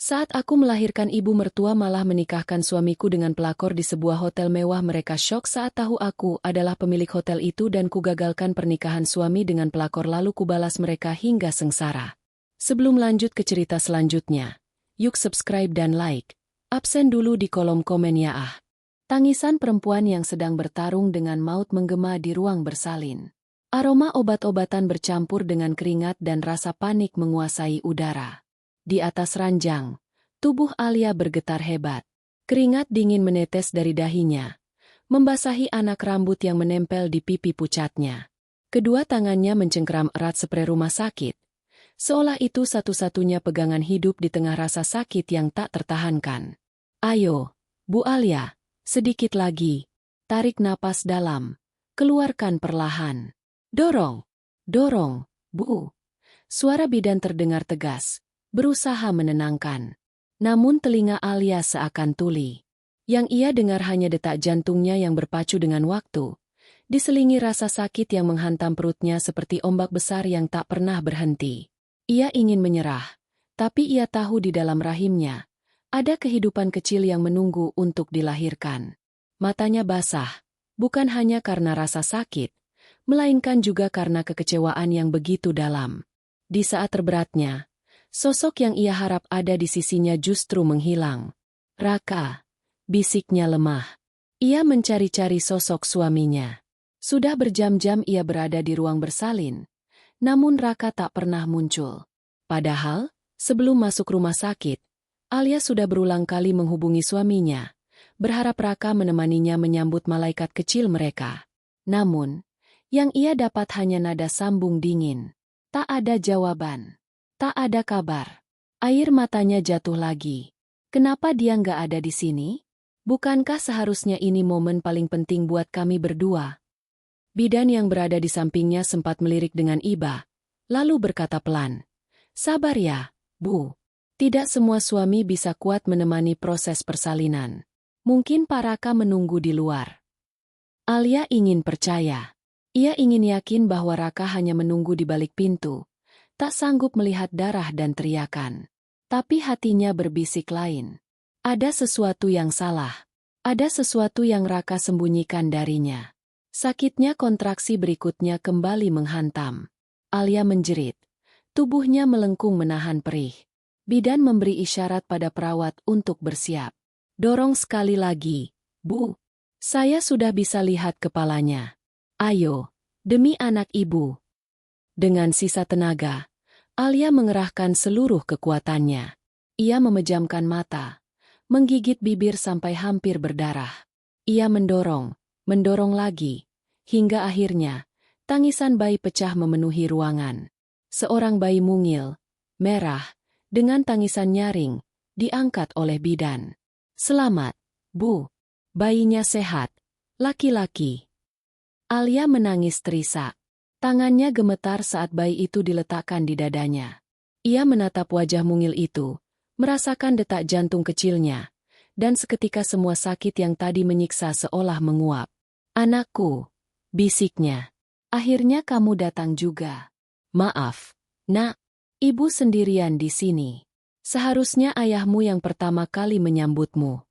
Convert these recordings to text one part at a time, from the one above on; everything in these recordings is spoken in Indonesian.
Saat aku melahirkan ibu mertua malah menikahkan suamiku dengan pelakor di sebuah hotel mewah. Mereka syok saat tahu aku adalah pemilik hotel itu dan kugagalkan pernikahan suami dengan pelakor lalu kubalas mereka hingga sengsara. Sebelum lanjut ke cerita selanjutnya, yuk subscribe dan like. Absen dulu di kolom komen ya ah. Tangisan perempuan yang sedang bertarung dengan maut menggema di ruang bersalin. Aroma obat-obatan bercampur dengan keringat dan rasa panik menguasai udara. Di atas ranjang, tubuh Alia bergetar hebat. Keringat dingin menetes dari dahinya, membasahi anak rambut yang menempel di pipi pucatnya. Kedua tangannya mencengkeram erat spray rumah sakit, seolah itu satu-satunya pegangan hidup di tengah rasa sakit yang tak tertahankan. Ayo, Bu Alia, sedikit lagi. Tarik napas dalam, keluarkan perlahan. Dorong, dorong, Bu. Suara bidan terdengar tegas, berusaha menenangkan. Namun telinga Alia seakan tuli. Yang ia dengar hanya detak jantungnya yang berpacu dengan waktu, diselingi rasa sakit yang menghantam perutnya seperti ombak besar yang tak pernah berhenti. Ia ingin menyerah, tapi ia tahu di dalam rahimnya ada kehidupan kecil yang menunggu untuk dilahirkan. Matanya basah, bukan hanya karena rasa sakit, melainkan juga karena kekecewaan yang begitu dalam. Di saat terberatnya, sosok yang ia harap ada di sisinya justru menghilang. Raka, bisiknya lemah. Ia mencari-cari sosok suaminya. Sudah berjam-jam ia berada di ruang bersalin, namun Raka tak pernah muncul. Padahal, sebelum masuk rumah sakit, Alia sudah berulang kali menghubungi suaminya, berharap Raka menemaninya menyambut malaikat kecil mereka. Namun, yang ia dapat hanya nada sambung dingin. Tak ada jawaban. Tak ada kabar. Air matanya jatuh lagi. Kenapa dia nggak ada di sini? Bukankah seharusnya ini momen paling penting buat kami berdua? Bidan yang berada di sampingnya sempat melirik dengan iba, lalu berkata pelan, "Sabar ya, Bu. Tidak semua suami bisa kuat menemani proses persalinan. Mungkin Pak Raka menunggu di luar." Alia ingin percaya. Ia ingin yakin bahwa Raka hanya menunggu di balik pintu, tak sanggup melihat darah dan teriakan. Tapi hatinya berbisik lain. Ada sesuatu yang salah. Ada sesuatu yang Raka sembunyikan darinya. Sakitnya kontraksi berikutnya kembali menghantam. Alia menjerit. Tubuhnya melengkung menahan perih. Bidan memberi isyarat pada perawat untuk bersiap. "Dorong sekali lagi, Bu. Saya sudah bisa lihat kepalanya. Ayo, demi anak ibu." Dengan sisa tenaga, Alia mengerahkan seluruh kekuatannya. Ia memejamkan mata, menggigit bibir sampai hampir berdarah. Ia mendorong, mendorong lagi, hingga akhirnya, tangisan bayi pecah memenuhi ruangan. Seorang bayi mungil, merah, dengan tangisan nyaring, diangkat oleh bidan. "Selamat, Bu. Bayinya sehat. Laki-laki." Alia menangis terisak. Tangannya gemetar saat bayi itu diletakkan di dadanya. Ia menatap wajah mungil itu, merasakan detak jantung kecilnya, dan seketika semua sakit yang tadi menyiksa seolah menguap. "Anakku," bisiknya. "Akhirnya kamu datang juga. Maaf, Nak. Ibu sendirian di sini. Seharusnya ayahmu yang pertama kali menyambutmu."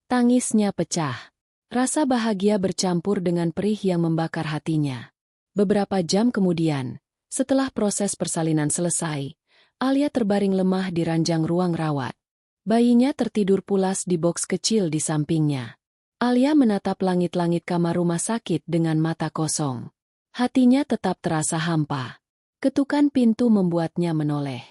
Tangisnya pecah. Rasa bahagia bercampur dengan perih yang membakar hatinya. Beberapa jam kemudian, setelah proses persalinan selesai, Alia terbaring lemah di ranjang ruang rawat. Bayinya tertidur pulas di boks kecil di sampingnya. Alia menatap langit-langit kamar rumah sakit dengan mata kosong. Hatinya tetap terasa hampa. Ketukan pintu membuatnya menoleh.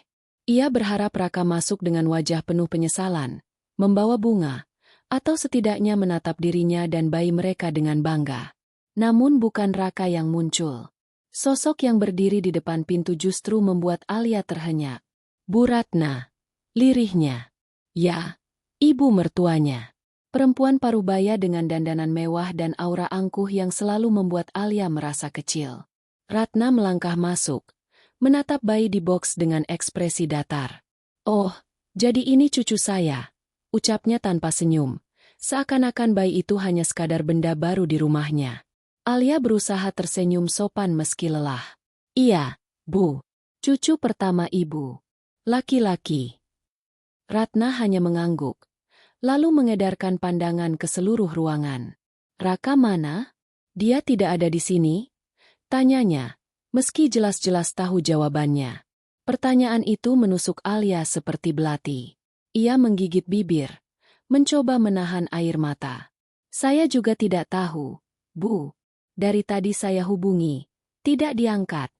Ia berharap Raka masuk dengan wajah penuh penyesalan, membawa bunga, atau setidaknya menatap dirinya dan bayi mereka dengan bangga. Namun bukan Raka yang muncul. Sosok yang berdiri di depan pintu justru membuat Alia terhenyak. Bu Ratna. Lirihnya. Ya, ibu mertuanya. Perempuan parubaya dengan dandanan mewah dan aura angkuh yang selalu membuat Alia merasa kecil. Ratna melangkah masuk, menatap bayi di boks dengan ekspresi datar. "Oh, jadi ini cucu saya," ucapnya tanpa senyum. Seakan-akan bayi itu hanya sekadar benda baru di rumahnya. Alia berusaha tersenyum sopan meski lelah. "Iya, Bu. Cucu pertama ibu. Laki-laki." Ratna hanya mengangguk, lalu mengedarkan pandangan ke seluruh ruangan. Raka mana? Dia tidak ada di sini? Tanyanya, meski jelas-jelas tahu jawabannya. Pertanyaan itu menusuk Alia seperti belati. Ia menggigit bibir, mencoba menahan air mata. Saya juga tidak tahu, Bu. Dari tadi saya hubungi, tidak diangkat.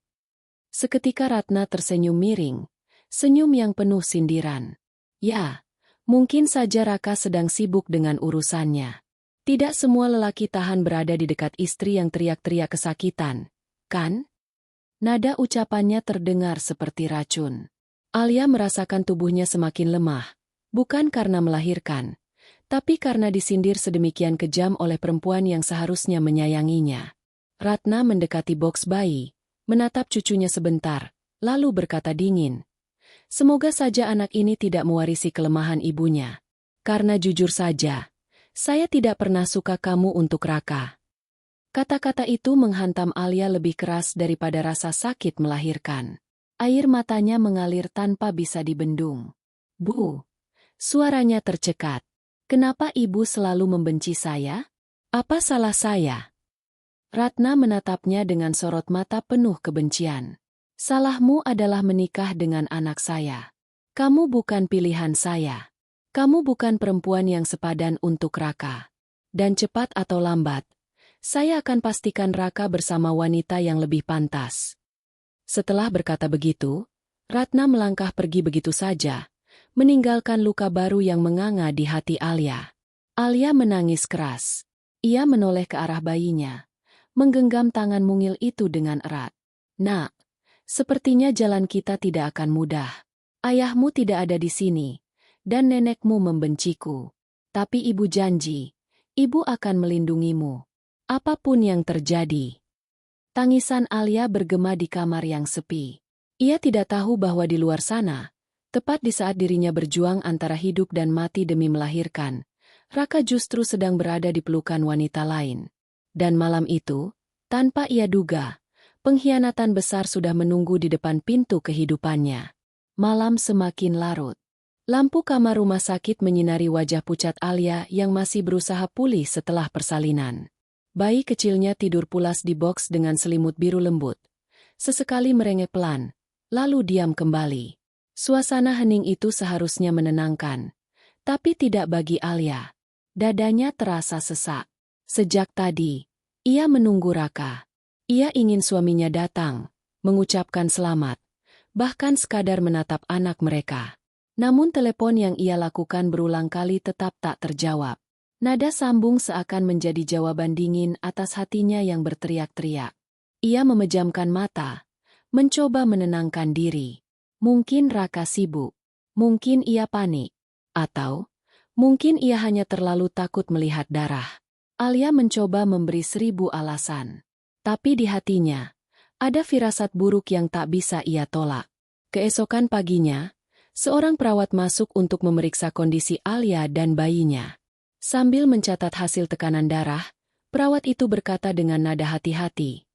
Seketika Ratna tersenyum miring, senyum yang penuh sindiran. Ya, mungkin saja Raka sedang sibuk dengan urusannya. Tidak semua lelaki tahan berada di dekat istri yang teriak-teriak kesakitan, kan? Nada ucapannya terdengar seperti racun. Alia merasakan tubuhnya semakin lemah, bukan karena melahirkan, tapi karena disindir sedemikian kejam oleh perempuan yang seharusnya menyayanginya. Ratna mendekati boks bayi, menatap cucunya sebentar, lalu berkata dingin, "Semoga saja anak ini tidak mewarisi kelemahan ibunya. Karena jujur saja, saya tidak pernah suka kamu untuk Raka." Kata-kata itu menghantam Alia lebih keras daripada rasa sakit melahirkan. Air matanya mengalir tanpa bisa dibendung. "Bu." Suaranya tercekat. "Kenapa ibu selalu membenci saya? Apa salah saya?" Ratna menatapnya dengan sorot mata penuh kebencian. "Salahmu adalah menikah dengan anak saya. Kamu bukan pilihan saya. Kamu bukan perempuan yang sepadan untuk Raka. Dan cepat atau lambat, saya akan pastikan Raka bersama wanita yang lebih pantas." Setelah berkata begitu, Ratna melangkah pergi begitu saja, meninggalkan luka baru yang menganga di hati Alia. Alia menangis keras. Ia menoleh ke arah bayinya, menggenggam tangan mungil itu dengan erat. "Nak, sepertinya jalan kita tidak akan mudah. Ayahmu tidak ada di sini, dan nenekmu membenciku. Tapi ibu janji, ibu akan melindungimu. Apapun yang terjadi." Tangisan Alia bergema di kamar yang sepi. Ia tidak tahu bahwa di luar sana, tepat di saat dirinya berjuang antara hidup dan mati demi melahirkan, Raka justru sedang berada di pelukan wanita lain. Dan malam itu, tanpa ia duga, pengkhianatan besar sudah menunggu di depan pintu kehidupannya. Malam semakin larut. Lampu kamar rumah sakit menyinari wajah pucat Alia yang masih berusaha pulih setelah persalinan. Bayi kecilnya tidur pulas di boks dengan selimut biru lembut. Sesekali merengek pelan, lalu diam kembali. Suasana hening itu seharusnya menenangkan, tapi tidak bagi Alia. Dadanya terasa sesak. Sejak tadi, ia menunggu Raka. Ia ingin suaminya datang, mengucapkan selamat, bahkan sekadar menatap anak mereka. Namun telepon yang ia lakukan berulang kali tetap tak terjawab. Nada sambung seakan menjadi jawaban dingin atas hatinya yang berteriak-teriak. Ia memejamkan mata, mencoba menenangkan diri. Mungkin Raka sibuk, mungkin ia panik, atau mungkin ia hanya terlalu takut melihat darah. Alia mencoba memberi 1000 alasan. Tapi di hatinya, ada firasat buruk yang tak bisa ia tolak. Keesokan paginya, seorang perawat masuk untuk memeriksa kondisi Alia dan bayinya. Sambil mencatat hasil tekanan darah, perawat itu berkata dengan nada hati-hati,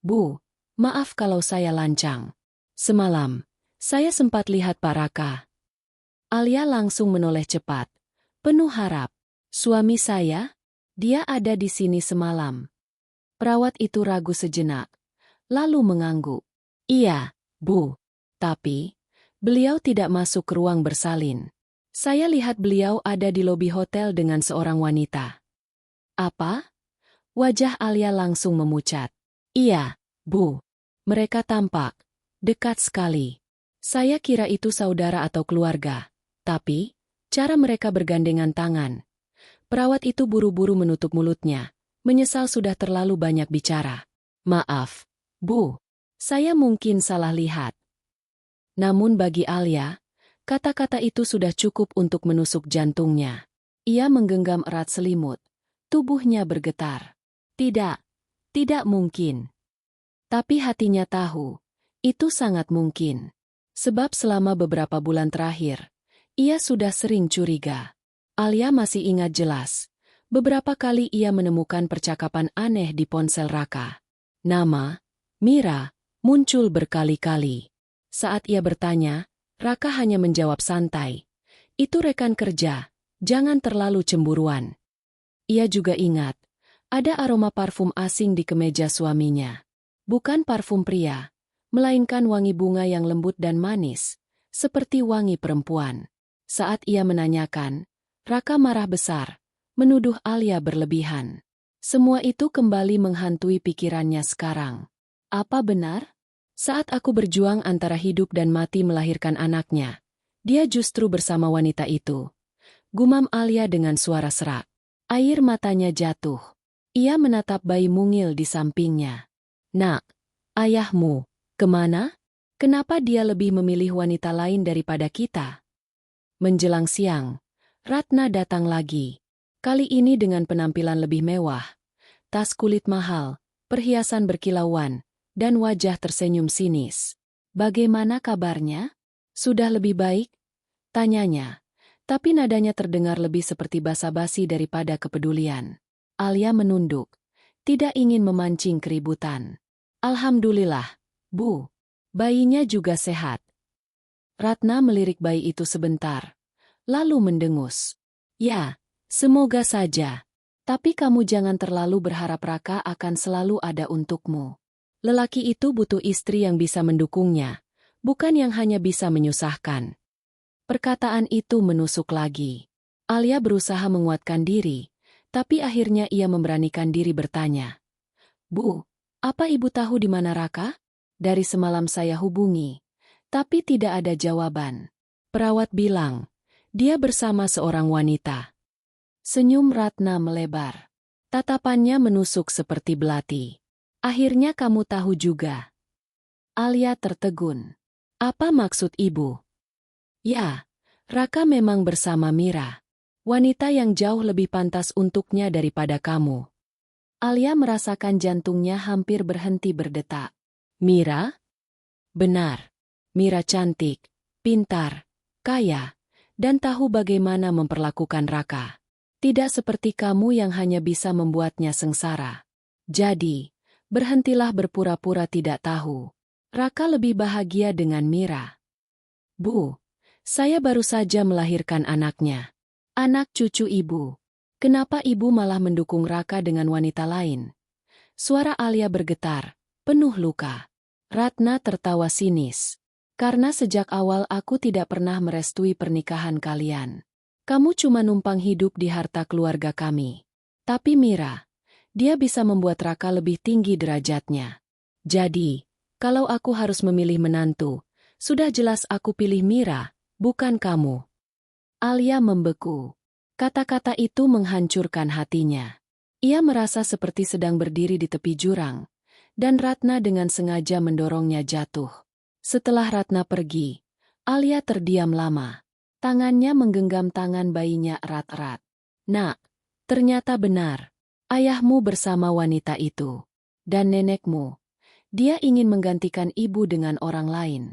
"Bu, maaf kalau saya lancang. Semalam, saya sempat lihat Pak Raka." Alia langsung menoleh cepat, penuh harap. "Suami saya? Dia ada di sini semalam." Perawat itu ragu sejenak, lalu mengangguk. "Iya, Bu. Tapi, beliau tidak masuk ke ruang bersalin. Saya lihat beliau ada di lobi hotel dengan seorang wanita." "Apa?" Wajah Alia langsung memucat. "Iya, Bu. Mereka tampak dekat sekali. Saya kira itu saudara atau keluarga. Tapi, cara mereka bergandengan tangan." Perawat itu buru-buru menutup mulutnya, menyesal sudah terlalu banyak bicara. "Maaf, Bu. Saya mungkin salah lihat." Namun bagi Alia, kata-kata itu sudah cukup untuk menusuk jantungnya. Ia menggenggam erat selimut. Tubuhnya bergetar. Tidak, tidak mungkin. Tapi hatinya tahu, itu sangat mungkin. Sebab selama beberapa bulan terakhir, ia sudah sering curiga. Alia masih ingat jelas. Beberapa kali ia menemukan percakapan aneh di ponsel Raka. Nama, Mira, muncul berkali-kali. Saat ia bertanya, Raka hanya menjawab santai, Itu rekan kerja, jangan terlalu cemburuan. Ia juga ingat, ada aroma parfum asing di kemeja suaminya. Bukan parfum pria, melainkan wangi bunga yang lembut dan manis, seperti wangi perempuan. Saat ia menanyakan, Raka marah besar, menuduh Alia berlebihan. Semua itu kembali menghantui pikirannya sekarang. Apa benar? Saat aku berjuang antara hidup dan mati melahirkan anaknya, dia justru bersama wanita itu. Gumam Alia dengan suara serak. Air matanya jatuh. Ia menatap bayi mungil di sampingnya. Nak, ayahmu, kemana? Kenapa dia lebih memilih wanita lain daripada kita? Menjelang siang, Ratna datang lagi. Kali ini dengan penampilan lebih mewah. Tas kulit mahal, perhiasan berkilauan, dan wajah tersenyum sinis. Bagaimana kabarnya? Sudah lebih baik? Tanyanya. Tapi nadanya terdengar lebih seperti basa-basi daripada kepedulian. Alia menunduk. Tidak ingin memancing keributan. Alhamdulillah, Bu. Bayinya juga sehat. Ratna melirik bayi itu sebentar. Lalu mendengus. Ya, semoga saja. Tapi kamu jangan terlalu berharap Raka akan selalu ada untukmu. Lelaki itu butuh istri yang bisa mendukungnya, bukan yang hanya bisa menyusahkan. Perkataan itu menusuk lagi. Alia berusaha menguatkan diri, tapi akhirnya ia memberanikan diri bertanya. Bu, apa ibu tahu di mana Raka? Dari semalam saya hubungi, tapi tidak ada jawaban. Perawat bilang, dia bersama seorang wanita. Senyum Ratna melebar. Tatapannya menusuk seperti belati. Akhirnya kamu tahu juga. Alia tertegun. Apa maksud ibu? Ya, Raka memang bersama Mira. Wanita yang jauh lebih pantas untuknya daripada kamu. Alia merasakan jantungnya hampir berhenti berdetak. Mira? Benar. Mira cantik, pintar, kaya, dan tahu bagaimana memperlakukan Raka. Tidak seperti kamu yang hanya bisa membuatnya sengsara. Jadi, berhentilah berpura-pura tidak tahu. Raka lebih bahagia dengan Mira. Bu, saya baru saja melahirkan anaknya. Anak cucu ibu. Kenapa ibu malah mendukung Raka dengan wanita lain? Suara Alia bergetar, penuh luka. Ratna tertawa sinis. Karena sejak awal aku tidak pernah merestui pernikahan kalian. Kamu cuma numpang hidup di harta keluarga kami. Tapi Mira, dia bisa membuat Raka lebih tinggi derajatnya. Jadi, kalau aku harus memilih menantu, sudah jelas aku pilih Mira, bukan kamu. Alia membeku. Kata-kata itu menghancurkan hatinya. Ia merasa seperti sedang berdiri di tepi jurang, dan Ratna dengan sengaja mendorongnya jatuh. Setelah Ratna pergi, Alia terdiam lama. Tangannya menggenggam tangan bayinya erat-erat. Nak, ternyata benar. Ayahmu bersama wanita itu. Dan nenekmu. Dia ingin menggantikan ibu dengan orang lain.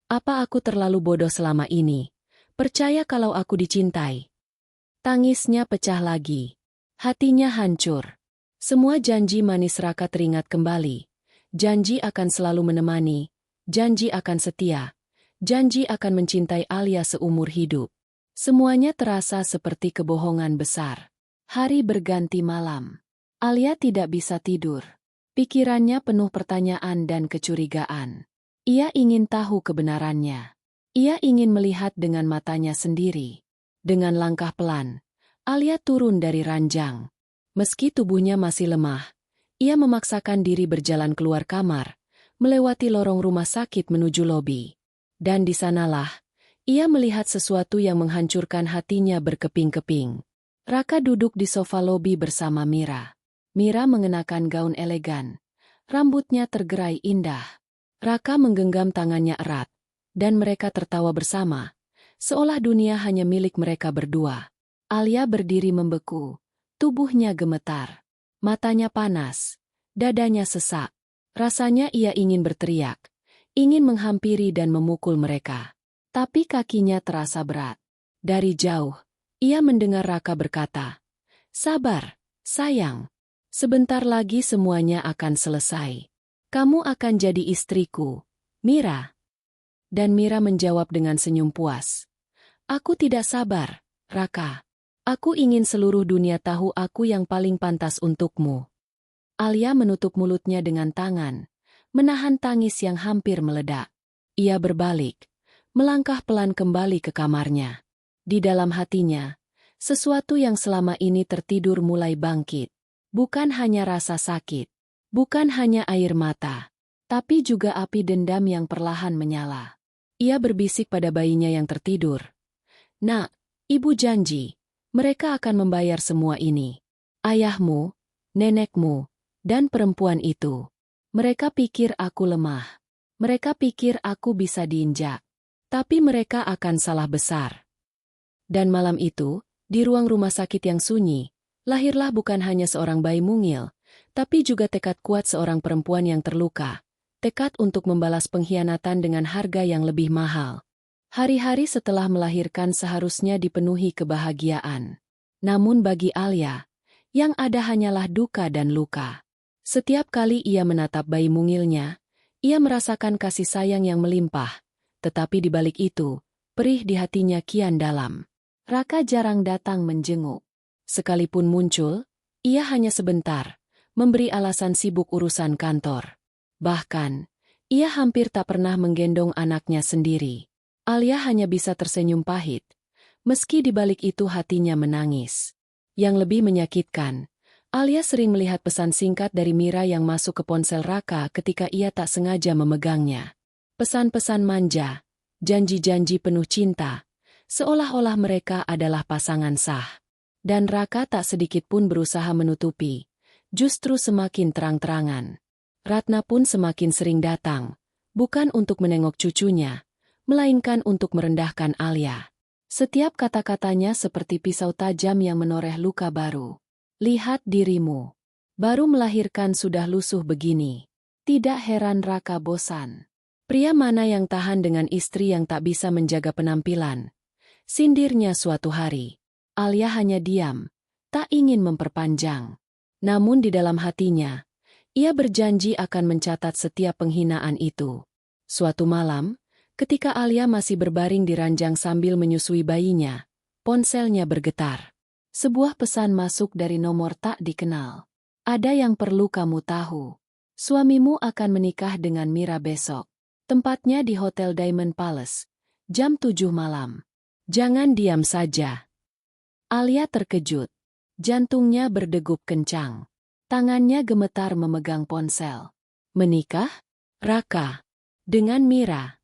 Apa aku terlalu bodoh selama ini? Percaya kalau aku dicintai. Tangisnya pecah lagi. Hatinya hancur. Semua janji manis Raka teringat kembali. Janji akan selalu menemani. Janji akan setia. Janji akan mencintai Alia seumur hidup. Semuanya terasa seperti kebohongan besar. Hari berganti malam. Alia tidak bisa tidur. Pikirannya penuh pertanyaan dan kecurigaan. Ia ingin tahu kebenarannya. Ia ingin melihat dengan matanya sendiri. Dengan langkah pelan, Alia turun dari ranjang. Meski tubuhnya masih lemah, ia memaksakan diri berjalan keluar kamar, melewati lorong rumah sakit menuju lobi. Dan di sanalah, ia melihat sesuatu yang menghancurkan hatinya berkeping-keping. Raka duduk di sofa lobi bersama Mira. Mira mengenakan gaun elegan. Rambutnya tergerai indah. Raka menggenggam tangannya erat. Dan mereka tertawa bersama. Seolah dunia hanya milik mereka berdua. Alia berdiri membeku. Tubuhnya gemetar. Matanya panas. Dadanya sesak. Rasanya ia ingin berteriak. Ingin menghampiri dan memukul mereka. Tapi kakinya terasa berat. Dari jauh, ia mendengar Raka berkata, "Sabar, sayang. Sebentar lagi semuanya akan selesai. Kamu akan jadi istriku, Mira." Dan Mira menjawab dengan senyum puas. Aku tidak sabar, Raka. Aku ingin seluruh dunia tahu aku yang paling pantas untukmu. Alia menutup mulutnya dengan tangan, menahan tangis yang hampir meledak. Ia berbalik, melangkah pelan kembali ke kamarnya. Di dalam hatinya, sesuatu yang selama ini tertidur mulai bangkit. Bukan hanya rasa sakit, bukan hanya air mata, tapi juga api dendam yang perlahan menyala. Ia berbisik pada bayinya yang tertidur. "Nak, ibu janji, mereka akan membayar semua ini. Ayahmu, nenekmu, dan perempuan itu. Mereka pikir aku lemah. Mereka pikir aku bisa diinjak. Tapi mereka akan salah besar." Dan malam itu, di ruang rumah sakit yang sunyi, lahirlah bukan hanya seorang bayi mungil, tapi juga tekad kuat seorang perempuan yang terluka. Tekad untuk membalas pengkhianatan dengan harga yang lebih mahal. Hari-hari setelah melahirkan seharusnya dipenuhi kebahagiaan. Namun bagi Alia, yang ada hanyalah duka dan luka. Setiap kali ia menatap bayi mungilnya, ia merasakan kasih sayang yang melimpah. Tetapi di balik itu, perih di hatinya kian dalam. Raka jarang datang menjenguk. Sekalipun muncul, ia hanya sebentar, memberi alasan sibuk urusan kantor. Bahkan, ia hampir tak pernah menggendong anaknya sendiri. Alia hanya bisa tersenyum pahit, meski di balik itu hatinya menangis. Yang lebih menyakitkan, Alia sering melihat pesan singkat dari Mira yang masuk ke ponsel Raka ketika ia tak sengaja memegangnya. Pesan-pesan manja, janji-janji penuh cinta, seolah-olah mereka adalah pasangan sah. Dan Raka tak sedikit pun berusaha menutupi, justru semakin terang-terangan. Ratna pun semakin sering datang, bukan untuk menengok cucunya, melainkan untuk merendahkan Alia. Setiap kata-katanya seperti pisau tajam yang menoreh luka baru. "Lihat dirimu. Baru melahirkan sudah lusuh begini." Tidak heran Raka bosan. Pria mana yang tahan dengan istri yang tak bisa menjaga penampilan? Sindirnya suatu hari. Alia hanya diam, tak ingin memperpanjang. Namun di dalam hatinya, ia berjanji akan mencatat setiap penghinaan itu. Suatu malam, ketika Alia masih berbaring di ranjang sambil menyusui bayinya, ponselnya bergetar. Sebuah pesan masuk dari nomor tak dikenal. "Ada yang perlu kamu tahu. Suamimu akan menikah dengan Mira besok. Tempatnya di Hotel Diamond Palace. Jam 7 malam. Jangan diam saja." Alia terkejut. Jantungnya berdegup kencang. Tangannya gemetar memegang ponsel. Menikah? Raka. Dengan Mira.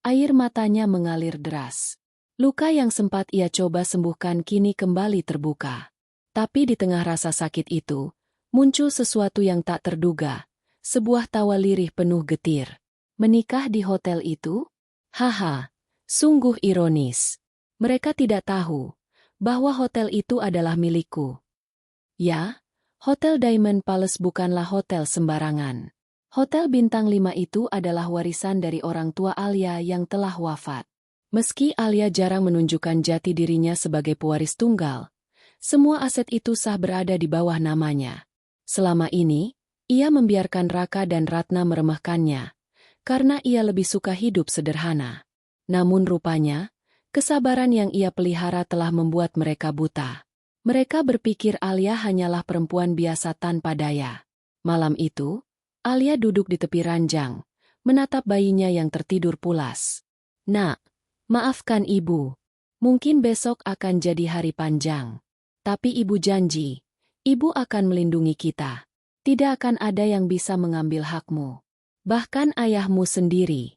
Air matanya mengalir deras. Luka yang sempat ia coba sembuhkan kini kembali terbuka. Tapi di tengah rasa sakit itu, muncul sesuatu yang tak terduga. Sebuah tawa lirih penuh getir. "Menikah di hotel itu? Haha, sungguh ironis. Mereka tidak tahu bahwa hotel itu adalah milikku." Ya, Hotel Diamond Palace bukanlah hotel sembarangan. Hotel bintang 5 itu adalah warisan dari orang tua Alia yang telah wafat. Meski Alia jarang menunjukkan jati dirinya sebagai pewaris tunggal, semua aset itu sah berada di bawah namanya. Selama ini, ia membiarkan Raka dan Ratna meremehkannya, karena ia lebih suka hidup sederhana. Namun rupanya, kesabaran yang ia pelihara telah membuat mereka buta. Mereka berpikir Alia hanyalah perempuan biasa tanpa daya. Malam itu, Alia duduk di tepi ranjang, menatap bayinya yang tertidur pulas. "Nak, maafkan ibu. Mungkin besok akan jadi hari panjang. Tapi ibu janji, ibu akan melindungi kita. Tidak akan ada yang bisa mengambil hakmu. Bahkan ayahmu sendiri."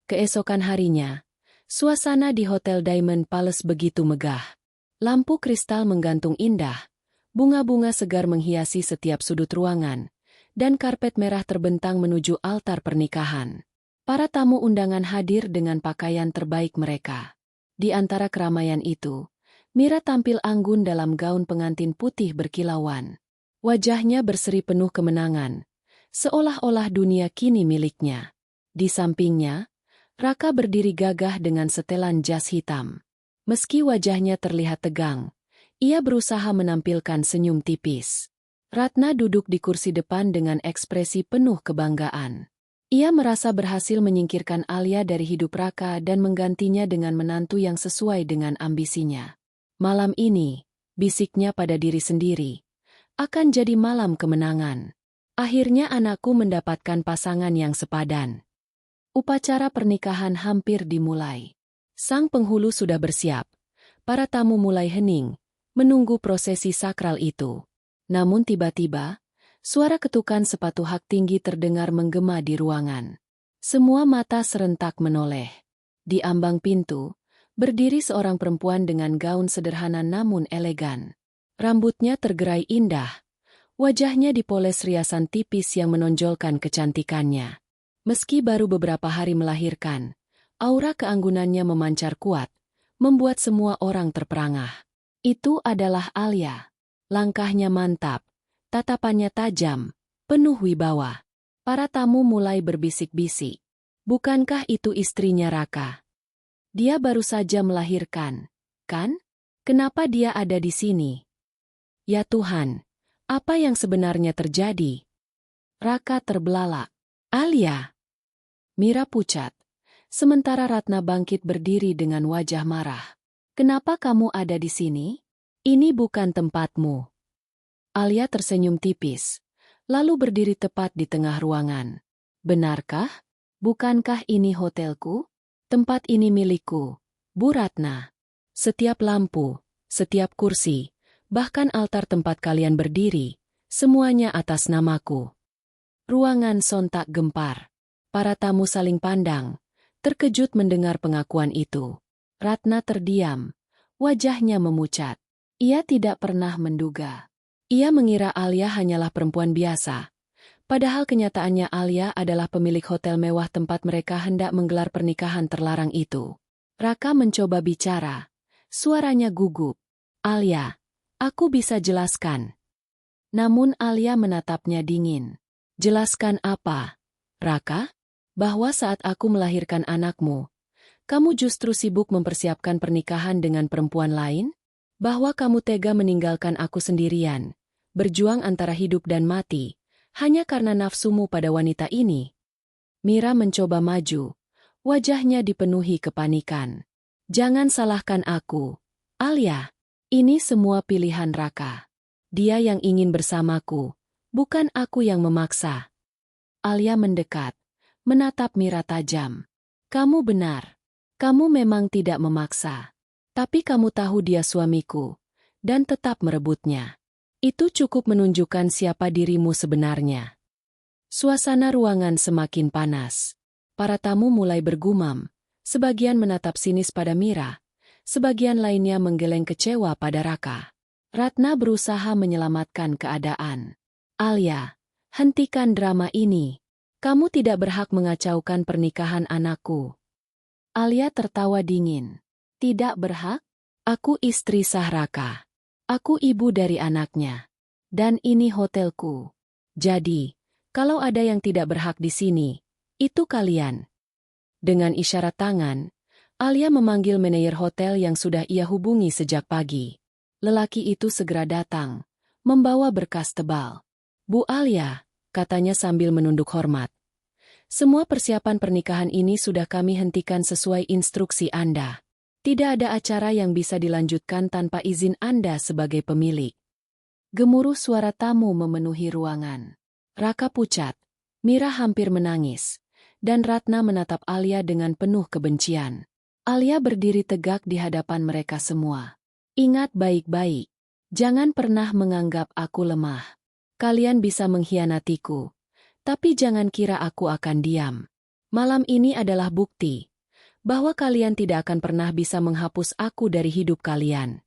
Keesokan harinya, suasana di Hotel Diamond Palace begitu megah. Lampu kristal menggantung indah, bunga-bunga segar menghiasi setiap sudut ruangan, dan karpet merah terbentang menuju altar pernikahan. Para tamu undangan hadir dengan pakaian terbaik mereka. Di antara keramaian itu, Mira tampil anggun dalam gaun pengantin putih berkilauan. Wajahnya berseri penuh kemenangan, seolah-olah dunia kini miliknya. Di sampingnya, Raka berdiri gagah dengan setelan jas hitam. Meski wajahnya terlihat tegang, ia berusaha menampilkan senyum tipis. Ratna duduk di kursi depan dengan ekspresi penuh kebanggaan. Ia merasa berhasil menyingkirkan Alia dari hidup Raka dan menggantinya dengan menantu yang sesuai dengan ambisinya. Malam ini, bisiknya pada diri sendiri, akan jadi malam kemenangan. Akhirnya anakku mendapatkan pasangan yang sepadan. Upacara pernikahan hampir dimulai. Sang penghulu sudah bersiap. Para tamu mulai hening, menunggu prosesi sakral itu. Namun tiba-tiba, suara ketukan sepatu hak tinggi terdengar menggema di ruangan. Semua mata serentak menoleh. Di ambang pintu, berdiri seorang perempuan dengan gaun sederhana namun elegan. Rambutnya tergerai indah. Wajahnya dipoles riasan tipis yang menonjolkan kecantikannya. Meski baru beberapa hari melahirkan, aura keanggunannya memancar kuat, membuat semua orang terperangah. Itu adalah Alia. Langkahnya mantap, tatapannya tajam, penuh wibawa. Para tamu mulai berbisik-bisik. Bukankah itu istrinya Raka? Dia baru saja melahirkan, kan? Kenapa dia ada di sini? Ya Tuhan! Apa yang sebenarnya terjadi? Raka terbelalak. Alia! Mira pucat. Sementara Ratna bangkit berdiri dengan wajah marah. Kenapa kamu ada di sini? Ini bukan tempatmu. Alia tersenyum tipis, lalu berdiri tepat di tengah ruangan. Benarkah? Bukankah ini hotelku? Tempat ini milikku, Bu Ratna. Setiap lampu, setiap kursi, bahkan altar tempat kalian berdiri, semuanya atas namaku. Ruangan sontak gempar. Para tamu saling pandang, terkejut mendengar pengakuan itu. Ratna terdiam, wajahnya memucat. Ia tidak pernah menduga. Ia mengira Alia hanyalah perempuan biasa. Padahal kenyataannya Alia adalah pemilik hotel mewah tempat mereka hendak menggelar pernikahan terlarang itu. Raka mencoba bicara. Suaranya gugup. Alia, aku bisa jelaskan. Namun Alia menatapnya dingin. Jelaskan apa? Raka? Bahwa saat aku melahirkan anakmu, kamu justru sibuk mempersiapkan pernikahan dengan perempuan lain? Bahwa kamu tega meninggalkan aku sendirian, berjuang antara hidup dan mati, hanya karena nafsumu pada wanita ini? Mira mencoba maju, wajahnya dipenuhi kepanikan. Jangan salahkan aku, Alia. Ini semua pilihan Raka. Dia yang ingin bersamaku, bukan aku yang memaksa. Alia mendekat, menatap Mira tajam. Kamu benar. Kamu memang tidak memaksa. Tapi kamu tahu dia suamiku, dan tetap merebutnya. Itu cukup menunjukkan siapa dirimu sebenarnya. Suasana ruangan semakin panas. Para tamu mulai bergumam, sebagian menatap sinis pada Mira, sebagian lainnya menggeleng kecewa pada Raka. Ratna berusaha menyelamatkan keadaan. Alia, hentikan drama ini. Kamu tidak berhak mengacaukan pernikahan anakku. Alia tertawa dingin. Tidak berhak? Aku istri sah Raka. Aku ibu dari anaknya. Dan ini hotelku. Jadi, kalau ada yang tidak berhak di sini, itu kalian. Dengan isyarat tangan, Alia memanggil manajer hotel yang sudah ia hubungi sejak pagi. Lelaki itu segera datang, membawa berkas tebal. Bu Alia, katanya sambil menunduk hormat. Semua persiapan pernikahan ini sudah kami hentikan sesuai instruksi Anda. Tidak ada acara yang bisa dilanjutkan tanpa izin Anda sebagai pemilik. Gemuruh suara tamu memenuhi ruangan. Raka pucat, Mira hampir menangis, dan Ratna menatap Alia dengan penuh kebencian. Alia berdiri tegak di hadapan mereka semua. Ingat baik-baik, jangan pernah menganggap aku lemah. Kalian bisa mengkhianatiku, tapi jangan kira aku akan diam. Malam ini adalah bukti bahwa kalian tidak akan pernah bisa menghapus aku dari hidup kalian.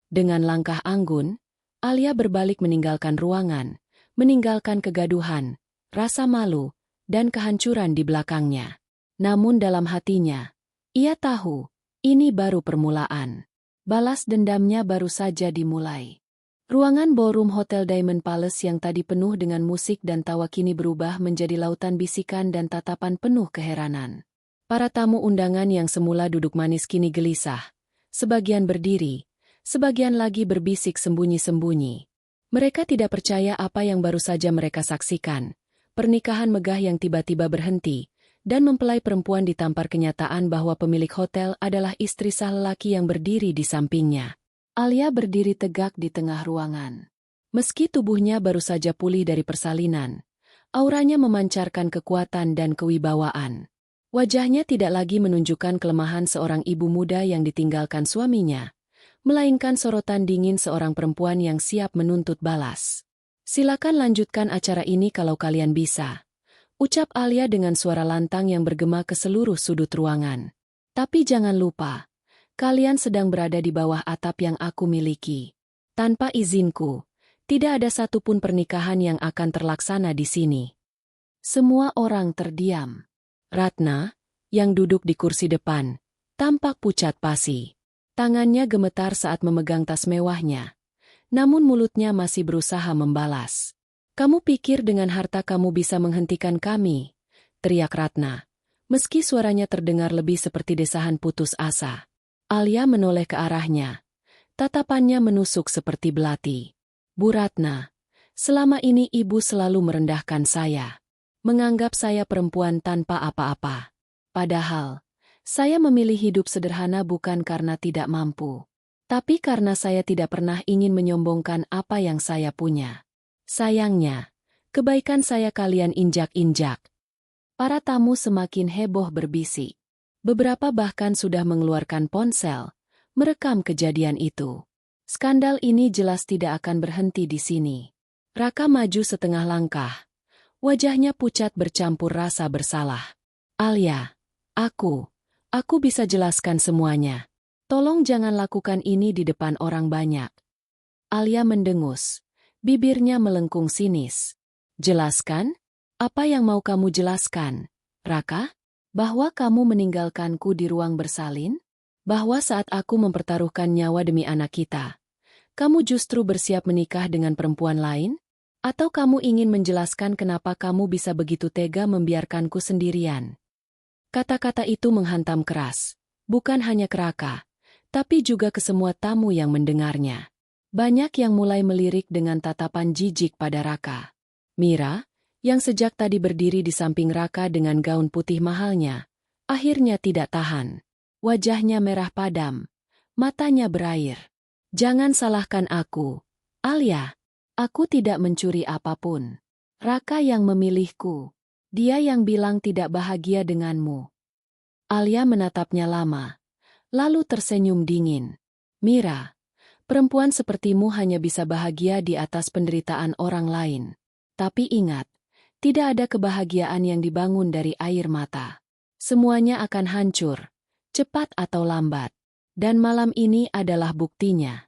Dengan langkah anggun, Alia berbalik meninggalkan ruangan, meninggalkan kegaduhan, rasa malu, dan kehancuran di belakangnya. Namun dalam hatinya, ia tahu, ini baru permulaan. Balas dendamnya baru saja dimulai. Ruangan ballroom Hotel Diamond Palace yang tadi penuh dengan musik dan tawa kini berubah menjadi lautan bisikan dan tatapan penuh keheranan. Para tamu undangan yang semula duduk manis kini gelisah. Sebagian berdiri, sebagian lagi berbisik sembunyi-sembunyi. Mereka tidak percaya apa yang baru saja mereka saksikan. pernikahan megah yang tiba-tiba berhenti, dan mempelai perempuan ditampar kenyataan bahwa pemilik hotel adalah istri sah lelaki yang berdiri di sampingnya. Alia berdiri tegak di tengah ruangan. Meski tubuhnya baru saja pulih dari persalinan, auranya memancarkan kekuatan dan kewibawaan. Wajahnya tidak lagi menunjukkan kelemahan seorang ibu muda yang ditinggalkan suaminya, melainkan sorotan dingin seorang perempuan yang siap menuntut balas. "Silakan lanjutkan acara ini kalau kalian bisa," ucap Alia dengan suara lantang yang bergema ke seluruh sudut ruangan. "Tapi jangan lupa, kalian sedang berada di bawah atap yang aku miliki. Tanpa izinku, tidak ada satupun pernikahan yang akan terlaksana di sini." Semua orang terdiam. Ratna, yang duduk di kursi depan, tampak pucat pasi. Tangannya gemetar saat memegang tas mewahnya, namun mulutnya masih berusaha membalas. "Kamu pikir dengan harta kamu bisa menghentikan kami?" teriak Ratna, meski suaranya terdengar lebih seperti desahan putus asa. Alia menoleh ke arahnya. Tatapannya menusuk seperti belati. "Bu Ratna, selama ini ibu selalu merendahkan saya. Menganggap saya perempuan tanpa apa-apa. Padahal, saya memilih hidup sederhana bukan karena tidak mampu, tapi karena saya tidak pernah ingin menyombongkan apa yang saya punya. Sayangnya, kebaikan saya kalian injak-injak." Para tamu semakin heboh berbisik. Beberapa bahkan sudah mengeluarkan ponsel, merekam kejadian itu. Skandal ini jelas tidak akan berhenti di sini. Raka maju setengah langkah. Wajahnya pucat bercampur rasa bersalah. "Alia, aku bisa jelaskan semuanya. Tolong jangan lakukan ini di depan orang banyak." Alia mendengus. Bibirnya melengkung sinis. "Jelaskan? Apa yang mau kamu jelaskan, Raka? Bahwa kamu meninggalkanku di ruang bersalin? Bahwa saat aku mempertaruhkan nyawa demi anak kita, kamu justru bersiap menikah dengan perempuan lain? Atau kamu ingin menjelaskan kenapa kamu bisa begitu tega membiarkanku sendirian?" Kata-kata itu menghantam keras, bukan hanya ke Raka, tapi juga ke semua tamu yang mendengarnya. Banyak yang mulai melirik dengan tatapan jijik pada Raka. Mira, yang sejak tadi berdiri di samping Raka dengan gaun putih mahalnya, akhirnya tidak tahan. Wajahnya merah padam, matanya berair. "Jangan salahkan aku, Alia. Aku tidak mencuri apapun. Raka yang memilihku. Dia yang bilang tidak bahagia denganmu." Alia menatapnya lama, lalu tersenyum dingin. "Mira, perempuan sepertimu hanya bisa bahagia di atas penderitaan orang lain. Tapi ingat, tidak ada kebahagiaan yang dibangun dari air mata. Semuanya akan hancur, cepat atau lambat. Dan malam ini adalah buktinya."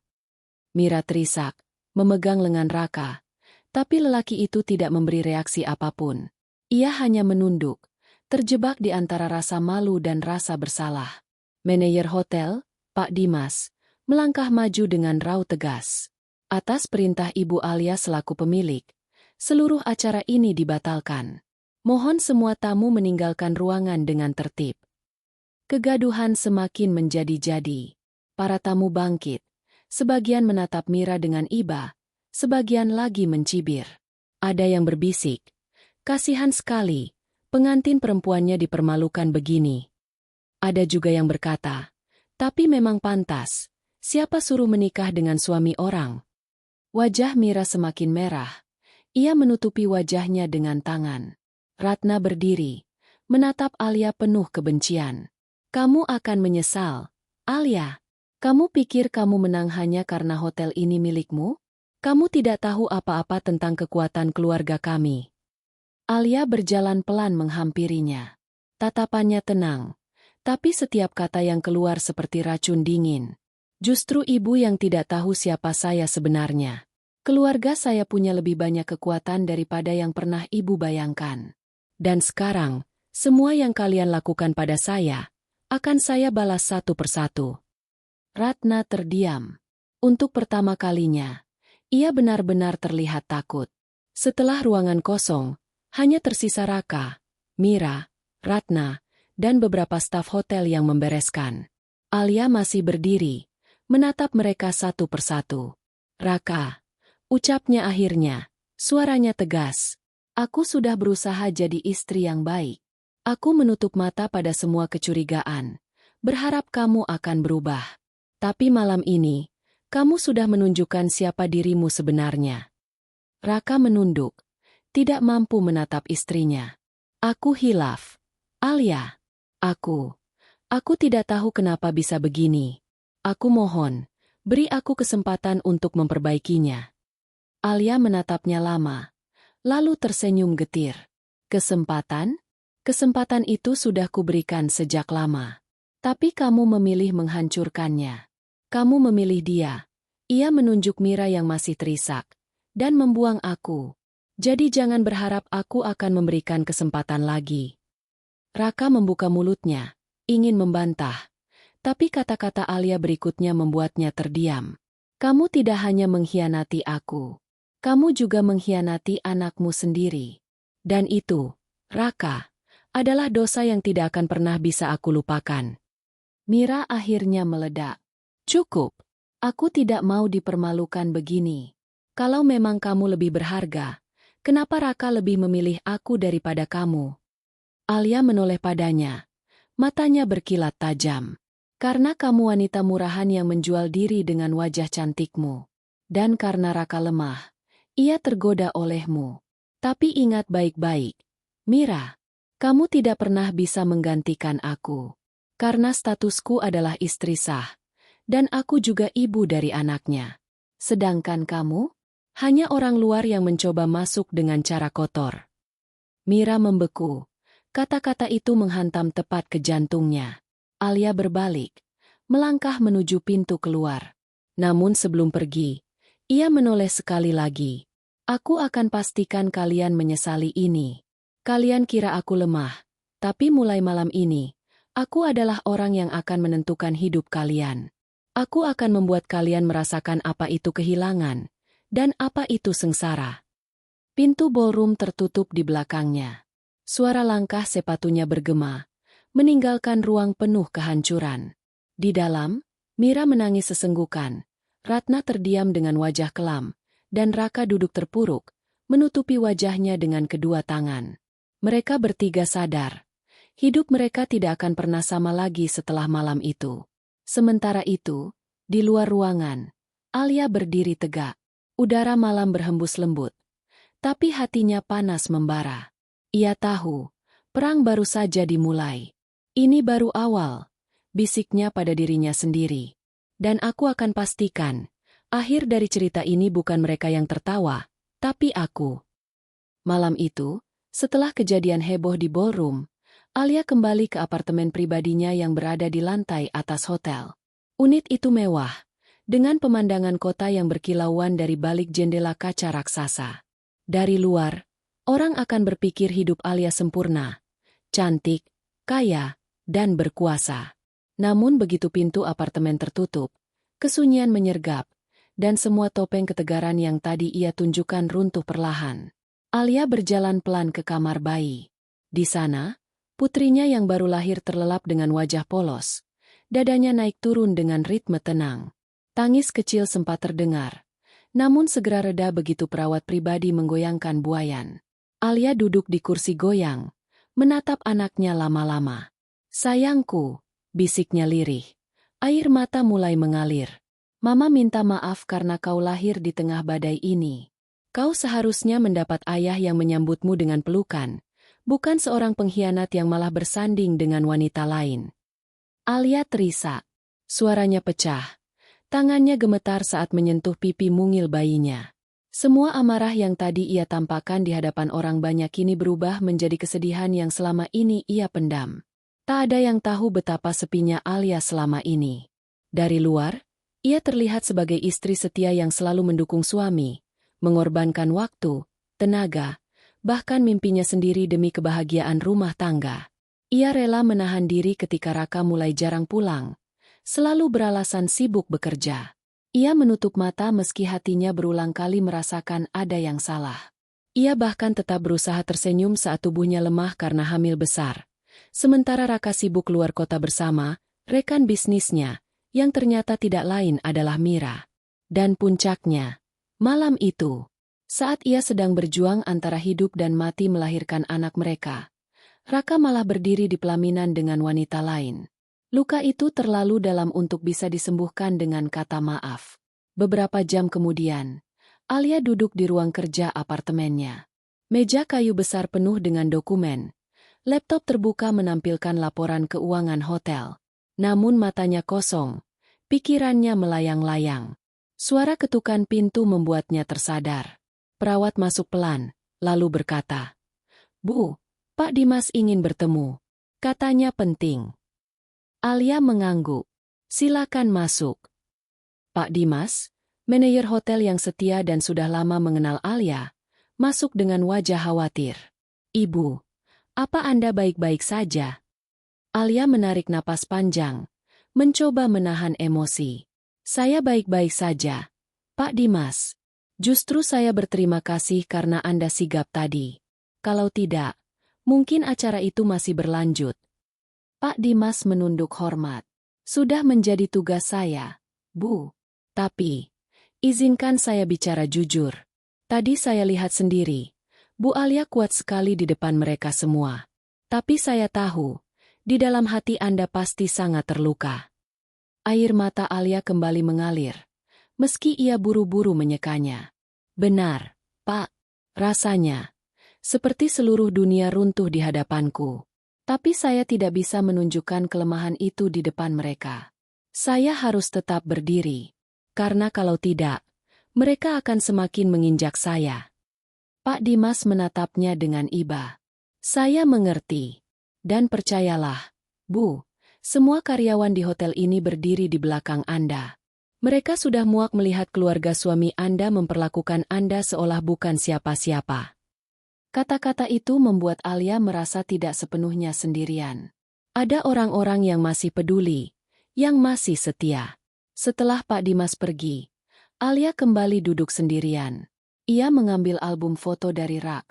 Mira terisak, memegang lengan Raka, tapi lelaki itu tidak memberi reaksi apapun. Ia hanya menunduk, terjebak di antara rasa malu dan rasa bersalah. Manajer hotel, Pak Dimas, melangkah maju dengan raut tegas. "Atas perintah Ibu Alia selaku pemilik, seluruh acara ini dibatalkan. Mohon semua tamu meninggalkan ruangan dengan tertib." Kegaduhan semakin menjadi-jadi. Para tamu bangkit. Sebagian menatap Mira dengan iba, sebagian lagi mencibir. Ada yang berbisik, "Kasihan sekali, pengantin perempuannya dipermalukan begini." Ada juga yang berkata, "Tapi memang pantas, siapa suruh menikah dengan suami orang?" Wajah Mira semakin merah. Ia menutupi wajahnya dengan tangan. Ratna berdiri, menatap Alia penuh kebencian. "Kamu akan menyesal, Alia. Kamu pikir kamu menang hanya karena hotel ini milikmu? Kamu tidak tahu apa-apa tentang kekuatan keluarga kami." Alia berjalan pelan menghampirinya. Tatapannya tenang, tapi setiap kata yang keluar seperti racun dingin. "Justru ibu yang tidak tahu siapa saya sebenarnya. Keluarga saya punya lebih banyak kekuatan daripada yang pernah ibu bayangkan. Dan sekarang, semua yang kalian lakukan pada saya, akan saya balas satu persatu." Ratna terdiam. Untuk pertama kalinya, ia benar-benar terlihat takut. Setelah ruangan kosong, hanya tersisa Raka, Mira, Ratna, dan beberapa staf hotel yang membereskan. Alia masih berdiri, menatap mereka satu persatu. "Raka," ucapnya akhirnya, suaranya tegas. Aku sudah berusaha jadi istri yang baik. Aku menutup mata pada semua kecurigaan, berharap kamu akan berubah. Tapi malam ini, kamu sudah menunjukkan siapa dirimu sebenarnya. Raka menunduk, tidak mampu menatap istrinya. Aku hilaf. Alia. Aku tidak tahu kenapa bisa begini. Aku mohon, beri aku kesempatan untuk memperbaikinya. Alia menatapnya lama, lalu tersenyum getir. Kesempatan? Kesempatan itu sudah kuberikan sejak lama. Tapi kamu memilih menghancurkannya. Kamu memilih dia. Ia menunjuk Mira yang masih terisak, dan membuang aku. Jadi jangan berharap aku akan memberikan kesempatan lagi. Raka membuka mulutnya, ingin membantah. Tapi kata-kata Alia berikutnya membuatnya terdiam. Kamu tidak hanya mengkhianati aku. Kamu juga mengkhianati anakmu sendiri. Dan itu, Raka, adalah dosa yang tidak akan pernah bisa aku lupakan. Mira akhirnya meledak. Cukup. Aku tidak mau dipermalukan begini. Kalau memang kamu lebih berharga, kenapa Raka lebih memilih aku daripada kamu? Alia menoleh padanya. Matanya berkilat tajam. Karena kamu wanita murahan yang menjual diri dengan wajah cantikmu. Dan karena Raka lemah, ia tergoda olehmu. Tapi ingat baik-baik, Mira, kamu tidak pernah bisa menggantikan aku. Karena statusku adalah istri sah, dan aku juga ibu dari anaknya. Sedangkan kamu, hanya orang luar yang mencoba masuk dengan cara kotor. Mira membeku. Kata-kata itu menghantam tepat ke jantungnya. Alia berbalik, melangkah menuju pintu keluar. Namun sebelum pergi, ia menoleh sekali lagi. Aku akan pastikan kalian menyesali ini. Kalian kira aku lemah, tapi mulai malam ini, aku adalah orang yang akan menentukan hidup kalian. Aku akan membuat kalian merasakan apa itu kehilangan, dan apa itu sengsara. Pintu ballroom tertutup di belakangnya. Suara langkah sepatunya bergema, meninggalkan ruang penuh kehancuran. Di dalam, Mira menangis sesenggukan. Ratna terdiam dengan wajah kelam, dan Raka duduk terpuruk, menutupi wajahnya dengan kedua tangan. Mereka bertiga sadar. Hidup mereka tidak akan pernah sama lagi setelah malam itu. Sementara itu, di luar ruangan, Alia berdiri tegak. Udara malam berhembus lembut. Tapi hatinya panas membara. Ia tahu, perang baru saja dimulai. Ini baru awal, bisiknya pada dirinya sendiri. Dan aku akan pastikan, akhir dari cerita ini bukan mereka yang tertawa, tapi aku. Malam itu, setelah kejadian heboh di ballroom, Alia kembali ke apartemen pribadinya yang berada di lantai atas hotel. Unit itu mewah, dengan pemandangan kota yang berkilauan dari balik jendela kaca raksasa. Dari luar, orang akan berpikir hidup Alia sempurna, cantik, kaya, dan berkuasa. Namun begitu pintu apartemen tertutup, kesunyian menyergap, dan semua topeng ketegaran yang tadi ia tunjukkan runtuh perlahan. Alia berjalan pelan ke kamar bayi. Di sana, putrinya yang baru lahir terlelap dengan wajah polos. Dadanya naik turun dengan ritme tenang. Tangis kecil sempat terdengar, namun segera reda begitu perawat pribadi menggoyangkan buayan. Alia duduk di kursi goyang, menatap anaknya lama-lama. Sayangku, bisiknya lirih. Air mata mulai mengalir. Mama minta maaf karena kau lahir di tengah badai ini. Kau seharusnya mendapat ayah yang menyambutmu dengan pelukan, bukan seorang pengkhianat yang malah bersanding dengan wanita lain. Alia terisak. Suaranya pecah. Tangannya gemetar saat menyentuh pipi mungil bayinya. Semua amarah yang tadi ia tampakkan di hadapan orang banyak kini berubah menjadi kesedihan yang selama ini ia pendam. Tak ada yang tahu betapa sepinya Alia selama ini. Dari luar, ia terlihat sebagai istri setia yang selalu mendukung suami, mengorbankan waktu, tenaga, bahkan mimpinya sendiri demi kebahagiaan rumah tangga. Ia rela menahan diri ketika Raka mulai jarang pulang, selalu beralasan sibuk bekerja. Ia menutup mata meski hatinya berulang kali merasakan ada yang salah. Ia bahkan tetap berusaha tersenyum saat tubuhnya lemah karena hamil besar. Sementara Raka sibuk keluar kota bersama rekan bisnisnya, yang ternyata tidak lain adalah Mira. Dan puncaknya, malam itu, Saat ia sedang berjuang antara hidup dan mati melahirkan anak mereka, Raka malah berdiri di pelaminan dengan wanita lain. Luka itu terlalu dalam untuk bisa disembuhkan dengan kata maaf. Beberapa jam kemudian, Alia duduk di ruang kerja apartemennya. Meja kayu besar penuh dengan dokumen. Laptop terbuka menampilkan laporan keuangan hotel. Namun matanya kosong, pikirannya melayang-layang. Suara ketukan pintu membuatnya tersadar. Perawat masuk pelan, lalu berkata, "Bu, Pak Dimas ingin bertemu. Katanya penting." Alia mengangguk. "Silakan masuk." Pak Dimas, manajer hotel yang setia dan sudah lama mengenal Alia, masuk dengan wajah khawatir. "Ibu, apa Anda baik-baik saja?" Alia menarik napas panjang, mencoba menahan emosi. "Saya baik-baik saja, Pak Dimas. Justru saya berterima kasih karena Anda sigap tadi. Kalau tidak, mungkin acara itu masih berlanjut." Pak Dimas menunduk hormat. "Sudah menjadi tugas saya, Bu. Tapi, izinkan saya bicara jujur. Tadi saya lihat sendiri, Bu Alia kuat sekali di depan mereka semua. Tapi saya tahu, di dalam hati Anda pasti sangat terluka." Air mata Alia kembali mengalir, meski ia buru-buru menyekanya. "Benar, Pak. Rasanya seperti seluruh dunia runtuh di hadapanku. Tapi saya tidak bisa menunjukkan kelemahan itu di depan mereka. Saya harus tetap berdiri. Karena kalau tidak, mereka akan semakin menginjak saya." Pak Dimas menatapnya dengan iba. "Saya mengerti. Dan percayalah, Bu, semua karyawan di hotel ini berdiri di belakang Anda. Mereka sudah muak melihat keluarga suami Anda memperlakukan Anda seolah bukan siapa-siapa." Kata-kata itu membuat Alia merasa tidak sepenuhnya sendirian. Ada orang-orang yang masih peduli, yang masih setia. Setelah Pak Dimas pergi, Alia kembali duduk sendirian. Ia mengambil album foto dari rak,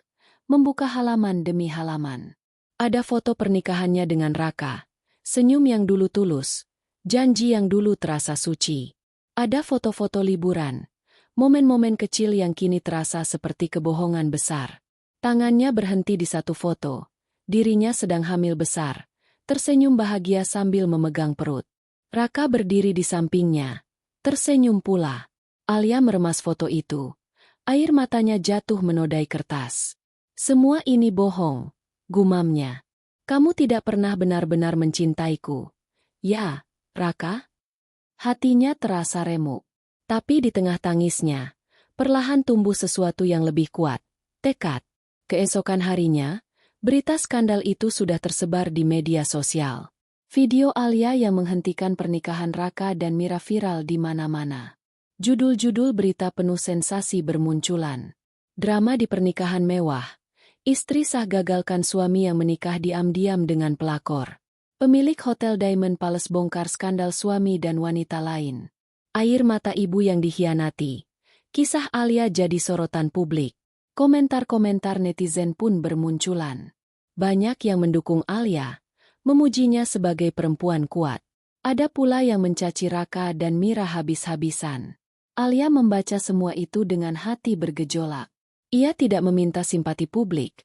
membuka halaman demi halaman. Ada foto pernikahannya dengan Raka, senyum yang dulu tulus, janji yang dulu terasa suci. Ada foto-foto liburan, momen-momen kecil yang kini terasa seperti kebohongan besar. Tangannya berhenti di satu foto. Dirinya sedang hamil besar, tersenyum bahagia sambil memegang perut. Raka berdiri di sampingnya, tersenyum pula. Alia meremas foto itu. Air matanya jatuh menodai kertas. "Semua ini bohong," gumamnya. "Kamu tidak pernah benar-benar mencintaiku." "Ya, Raka?" Hatinya terasa remuk. Tapi di tengah tangisnya, perlahan tumbuh sesuatu yang lebih kuat, tekad. Keesokan harinya, berita skandal itu sudah tersebar di media sosial. Video Alia yang menghentikan pernikahan Raka dan Mira viral di mana-mana. Judul-judul berita penuh sensasi bermunculan. Drama di pernikahan mewah. Istri sah gagalkan suami yang menikah diam-diam dengan pelakor. Pemilik Hotel Diamond Palace bongkar skandal suami dan wanita lain. Air mata ibu yang dikhianati. Kisah Alia jadi sorotan publik. Komentar-komentar netizen pun bermunculan. Banyak yang mendukung Alia, memujinya sebagai perempuan kuat. Ada pula yang mencaci Raka dan Mira habis-habisan. Alia membaca semua itu dengan hati bergejolak. Ia tidak meminta simpati publik,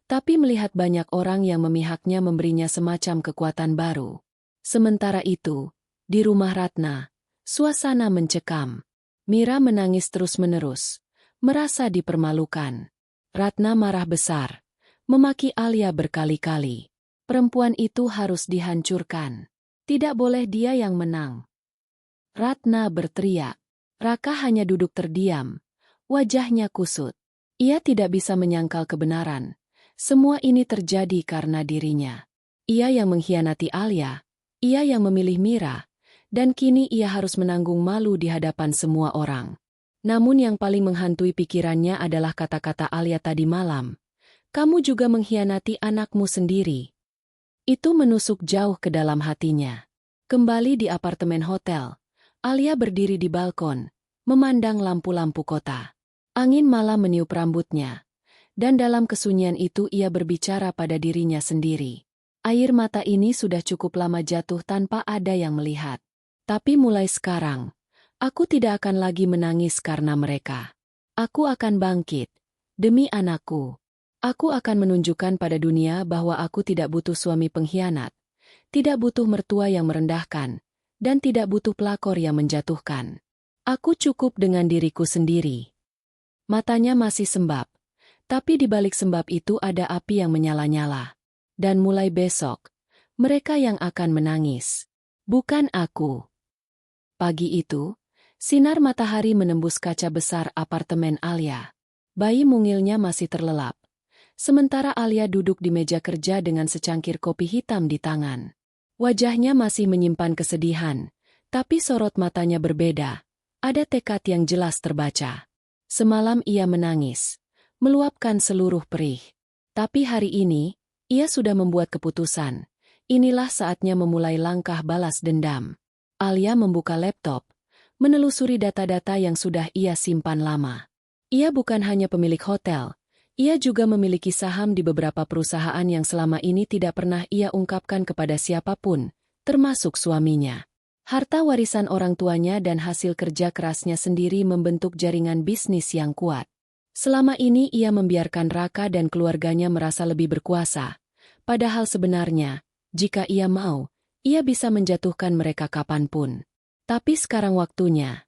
tapi melihat banyak orang yang memihaknya memberinya semacam kekuatan baru. Sementara itu, di rumah Ratna, suasana mencekam. Mira menangis terus-menerus, merasa dipermalukan. Ratna marah besar, memaki Alia berkali-kali. Perempuan itu harus dihancurkan. Tidak boleh dia yang menang. Ratna berteriak. Raka hanya duduk terdiam, wajahnya kusut. Ia tidak bisa menyangkal kebenaran. Semua ini terjadi karena dirinya. Ia yang mengkhianati Alia, ia yang memilih Mira, dan kini ia harus menanggung malu di hadapan semua orang. Namun yang paling menghantui pikirannya adalah kata-kata Alia tadi malam. "Kamu juga mengkhianati anakmu sendiri." Itu menusuk jauh ke dalam hatinya. Kembali di apartemen hotel, Alia berdiri di balkon, memandang lampu-lampu kota. Angin malam meniup rambutnya. Dan dalam kesunyian itu ia berbicara pada dirinya sendiri. Air mata ini sudah cukup lama jatuh tanpa ada yang melihat. Tapi mulai sekarang, aku tidak akan lagi menangis karena mereka. Aku akan bangkit. Demi anakku. Aku akan menunjukkan pada dunia bahwa aku tidak butuh suami pengkhianat, tidak butuh mertua yang merendahkan, dan tidak butuh pelakor yang menjatuhkan. Aku cukup dengan diriku sendiri. Matanya masih sembab, tapi di balik sembab itu ada api yang menyala-nyala. Dan mulai besok, mereka yang akan menangis. Bukan aku. Pagi itu, sinar matahari menembus kaca besar apartemen Alia. Bayi mungilnya masih terlelap. Sementara Alia duduk di meja kerja dengan secangkir kopi hitam di tangan. Wajahnya masih menyimpan kesedihan, tapi sorot matanya berbeda. Ada tekad yang jelas terbaca. Semalam ia menangis, meluapkan seluruh perih. Tapi hari ini, ia sudah membuat keputusan. Inilah saatnya memulai langkah balas dendam. Alia membuka laptop, menelusuri data-data yang sudah ia simpan lama. Ia bukan hanya pemilik hotel, ia juga memiliki saham di beberapa perusahaan yang selama ini tidak pernah ia ungkapkan kepada siapapun, termasuk suaminya. Harta warisan orang tuanya dan hasil kerja kerasnya sendiri membentuk jaringan bisnis yang kuat. Selama ini ia membiarkan Raka dan keluarganya merasa lebih berkuasa. Padahal sebenarnya, jika ia mau, ia bisa menjatuhkan mereka kapanpun. Tapi sekarang waktunya.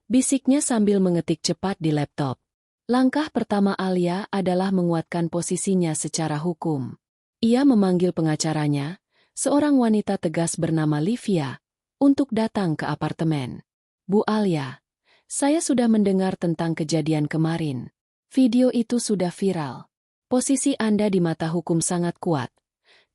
Bisiknya sambil mengetik cepat di laptop. Langkah pertama Alia adalah menguatkan posisinya secara hukum. Ia memanggil pengacaranya, seorang wanita tegas bernama Livia, untuk datang ke apartemen. Bu Alia, saya sudah mendengar tentang kejadian kemarin. Video itu sudah viral. Posisi Anda di mata hukum sangat kuat,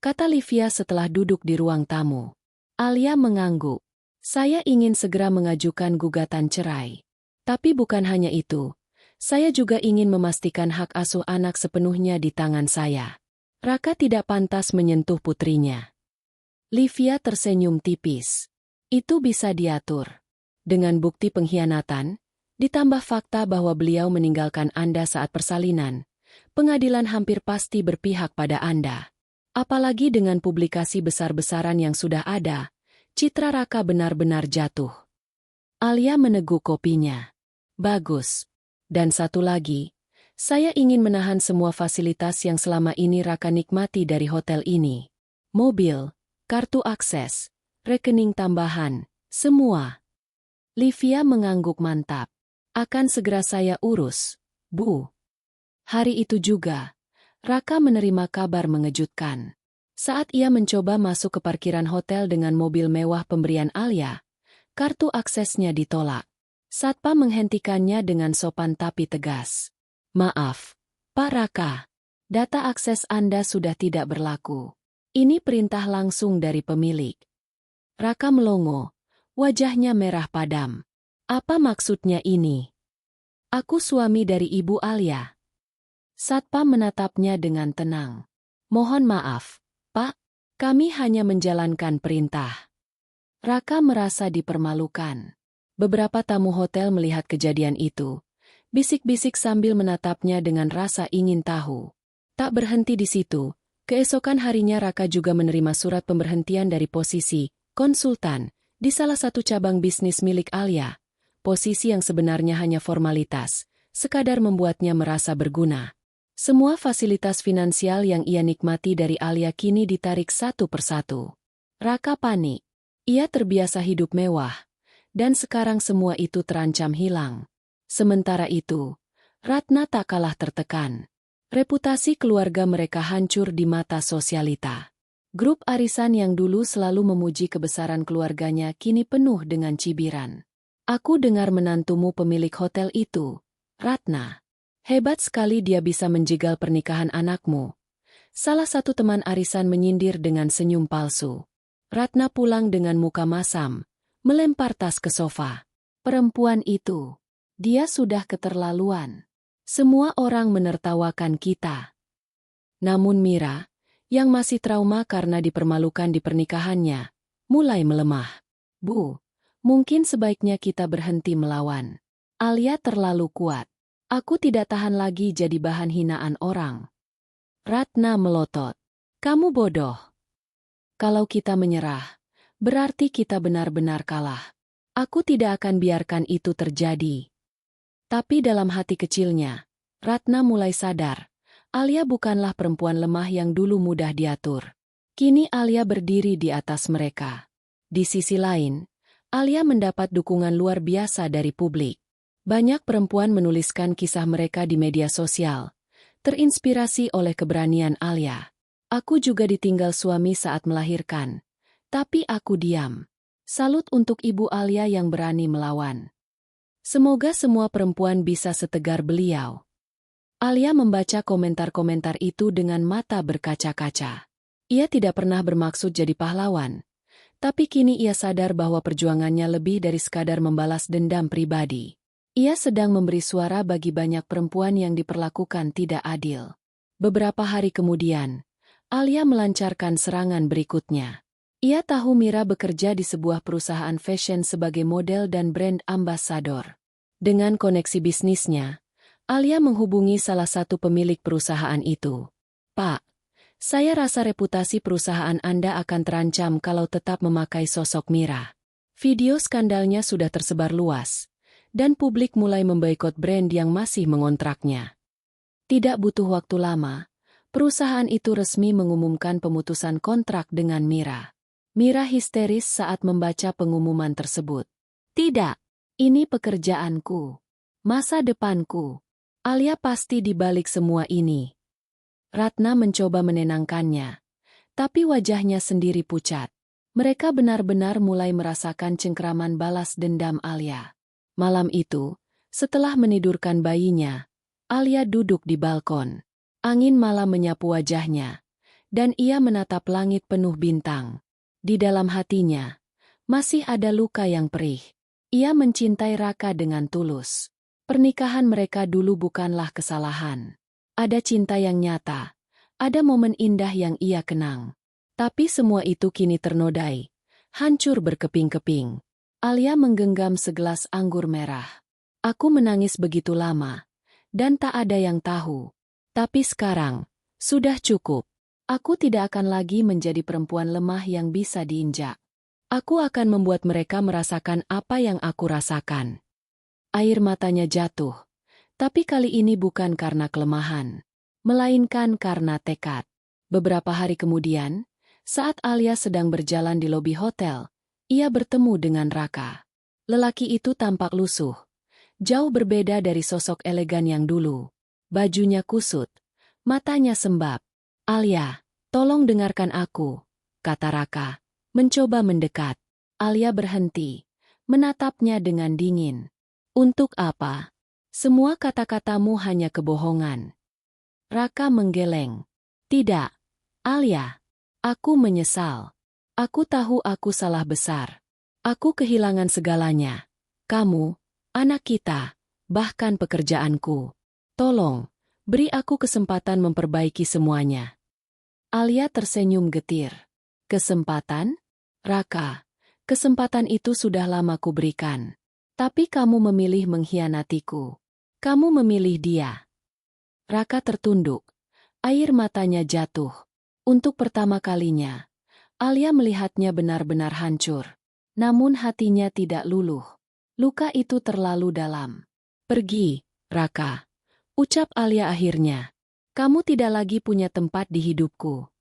kata Livia setelah duduk di ruang tamu. Alia mengangguk. Saya ingin segera mengajukan gugatan cerai. Tapi bukan hanya itu. Saya juga ingin memastikan hak asuh anak sepenuhnya di tangan saya. Raka tidak pantas menyentuh putrinya. Livia tersenyum tipis. Itu bisa diatur. Dengan bukti pengkhianatan, ditambah fakta bahwa beliau meninggalkan Anda saat persalinan, pengadilan hampir pasti berpihak pada Anda. Apalagi dengan publikasi besar-besaran yang sudah ada, citra Raka benar-benar jatuh. Alia meneguk kopinya. Bagus. Dan satu lagi, saya ingin menahan semua fasilitas yang selama ini Raka nikmati dari hotel ini. Mobil, kartu akses, rekening tambahan, semua. Livia mengangguk mantap. Akan segera saya urus, Bu. Hari itu juga, Raka menerima kabar mengejutkan. Saat ia mencoba masuk ke parkiran hotel dengan mobil mewah pemberian Alia, kartu aksesnya ditolak. Satpam menghentikannya dengan sopan tapi tegas. Maaf, Pak Raka. Data akses Anda sudah tidak berlaku. Ini perintah langsung dari pemilik. Raka melongo, wajahnya merah padam. Apa maksudnya ini? Aku suami dari Ibu Alia. Satpam menatapnya dengan tenang. Mohon maaf, Pak, kami hanya menjalankan perintah. Raka merasa dipermalukan. Beberapa tamu hotel melihat kejadian itu. Bisik-bisik sambil menatapnya dengan rasa ingin tahu. Tak berhenti di situ, keesokan harinya Raka juga menerima surat pemberhentian dari posisi konsultan di salah satu cabang bisnis milik Alia. Posisi yang sebenarnya hanya formalitas, sekadar membuatnya merasa berguna. Semua fasilitas finansial yang ia nikmati dari Alia kini ditarik satu persatu. Raka panik. Ia terbiasa hidup mewah, dan sekarang semua itu terancam hilang. Sementara itu, Ratna tak kalah tertekan. Reputasi keluarga mereka hancur di mata sosialita. Grup arisan yang dulu selalu memuji kebesaran keluarganya kini penuh dengan cibiran. Aku dengar menantumu pemilik hotel itu, Ratna. Hebat sekali dia bisa menjegal pernikahan anakmu. Salah satu teman arisan menyindir dengan senyum palsu. Ratna pulang dengan muka masam, melempar tas ke sofa. Perempuan itu, dia sudah keterlaluan. Semua orang menertawakan kita. Namun Mira, yang masih trauma karena dipermalukan di pernikahannya, mulai melemah. Bu, mungkin sebaiknya kita berhenti melawan. Alia terlalu kuat. Aku tidak tahan lagi jadi bahan hinaan orang. Ratna melotot. Kamu bodoh. Kalau kita menyerah, berarti kita benar-benar kalah. Aku tidak akan biarkan itu terjadi. Tapi dalam hati kecilnya, Ratna mulai sadar, Alia bukanlah perempuan lemah yang dulu mudah diatur. Kini Alia berdiri di atas mereka. Di sisi lain, Alia mendapat dukungan luar biasa dari publik. Banyak perempuan menuliskan kisah mereka di media sosial, terinspirasi oleh keberanian Alia. Aku juga ditinggal suami saat melahirkan, tapi aku diam. Salut untuk Ibu Alia yang berani melawan. Semoga semua perempuan bisa setegar beliau. Alia membaca komentar-komentar itu dengan mata berkaca-kaca. Ia tidak pernah bermaksud jadi pahlawan, tapi kini ia sadar bahwa perjuangannya lebih dari sekadar membalas dendam pribadi. Ia sedang memberi suara bagi banyak perempuan yang diperlakukan tidak adil. Beberapa hari kemudian, Alia melancarkan serangan berikutnya. Ia tahu Mira bekerja di sebuah perusahaan fashion sebagai model dan brand ambassador. Dengan koneksi bisnisnya, Alia menghubungi salah satu pemilik perusahaan itu. Pak, saya rasa reputasi perusahaan Anda akan terancam kalau tetap memakai sosok Mira. Video skandalnya sudah tersebar luas, dan publik mulai memboikot brand yang masih mengontraknya. Tidak butuh waktu lama, perusahaan itu resmi mengumumkan pemutusan kontrak dengan Mira. Mira histeris saat membaca pengumuman tersebut. Tidak, ini pekerjaanku. Masa depanku. Alia pasti di balik semua ini. Ratna mencoba menenangkannya, tapi wajahnya sendiri pucat. Mereka benar-benar mulai merasakan cengkeraman balas dendam Alia. Malam itu, setelah menidurkan bayinya, Alia duduk di balkon. Angin malam menyapu wajahnya, dan ia menatap langit penuh bintang. Di dalam hatinya, masih ada luka yang perih. Ia mencintai Raka dengan tulus. Pernikahan mereka dulu bukanlah kesalahan. Ada cinta yang nyata, ada momen indah yang ia kenang. Tapi semua itu kini ternodai, hancur berkeping-keping. Alia menggenggam segelas anggur merah. Aku menangis begitu lama, dan tak ada yang tahu. Tapi sekarang, sudah cukup. Aku tidak akan lagi menjadi perempuan lemah yang bisa diinjak. Aku akan membuat mereka merasakan apa yang aku rasakan. Air matanya jatuh, tapi kali ini bukan karena kelemahan, melainkan karena tekad. Beberapa hari kemudian, saat Alia sedang berjalan di lobi hotel, ia bertemu dengan Raka. Lelaki itu tampak lusuh, jauh berbeda dari sosok elegan yang dulu. Bajunya kusut, matanya sembab. Alia, tolong dengarkan aku, kata Raka, mencoba mendekat. Alia berhenti, menatapnya dengan dingin. Untuk apa? Semua kata-katamu hanya kebohongan. Raka menggeleng. Tidak, Alia. Aku menyesal. Aku tahu aku salah besar. Aku kehilangan segalanya. Kamu, anak kita, bahkan pekerjaanku. Tolong, beri aku kesempatan memperbaiki semuanya. Alia tersenyum getir. Kesempatan? Raka, kesempatan itu sudah lama kuberikan. Tapi kamu memilih mengkhianatiku. Kamu memilih dia. Raka tertunduk. Air matanya jatuh. Untuk pertama kalinya, Alia melihatnya benar-benar hancur. Namun hatinya tidak luluh. Luka itu terlalu dalam. Pergi, Raka. Ucap Alia akhirnya. Kamu tidak lagi punya tempat di hidupku.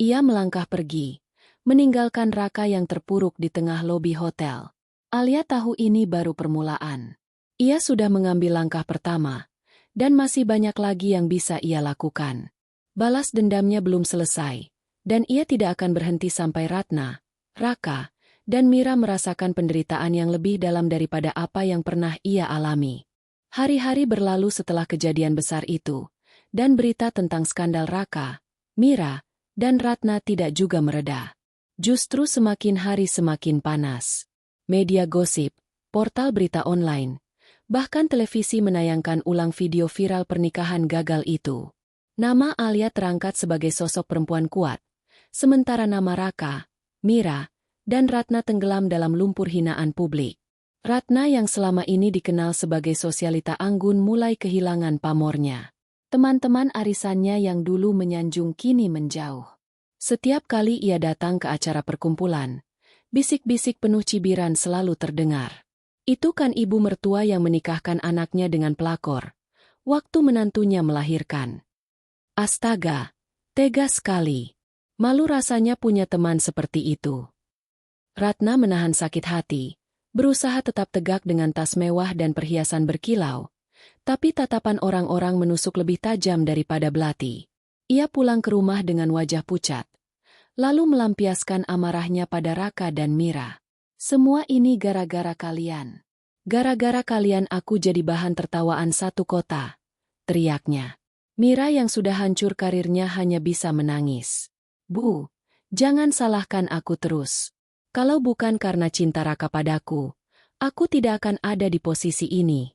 Ia melangkah pergi, meninggalkan Raka yang terpuruk di tengah lobi hotel. Alia tahu ini baru permulaan. Ia sudah mengambil langkah pertama, dan masih banyak lagi yang bisa ia lakukan. Balas dendamnya belum selesai, dan ia tidak akan berhenti sampai Ratna, Raka, dan Mira merasakan penderitaan yang lebih dalam daripada apa yang pernah ia alami. Hari-hari berlalu setelah kejadian besar itu, dan berita tentang skandal Raka, Mira, dan Ratna tidak juga mereda. Justru semakin hari semakin panas. Media gosip, portal berita online, bahkan televisi menayangkan ulang video viral pernikahan gagal itu. Nama Alia terangkat sebagai sosok perempuan kuat, sementara nama Raka, Mira, dan Ratna tenggelam dalam lumpur hinaan publik. Ratna yang selama ini dikenal sebagai sosialita anggun mulai kehilangan pamornya. Teman-teman arisannya yang dulu menyanjung kini menjauh. Setiap kali ia datang ke acara perkumpulan, bisik-bisik penuh cibiran selalu terdengar. Itu kan ibu mertua yang menikahkan anaknya dengan pelakor, waktu menantunya melahirkan. Astaga, tega sekali. Malu rasanya punya teman seperti itu. Ratna menahan sakit hati, berusaha tetap tegak dengan tas mewah dan perhiasan berkilau. Tapi tatapan orang-orang menusuk lebih tajam daripada belati. Ia pulang ke rumah dengan wajah pucat, lalu melampiaskan amarahnya pada Raka dan Mira. Semua ini gara-gara kalian. Gara-gara kalian aku jadi bahan tertawaan satu kota, teriaknya. Mira yang sudah hancur karirnya hanya bisa menangis. Bu, jangan salahkan aku terus. Kalau bukan karena cinta Raka padaku, aku tidak akan ada di posisi ini.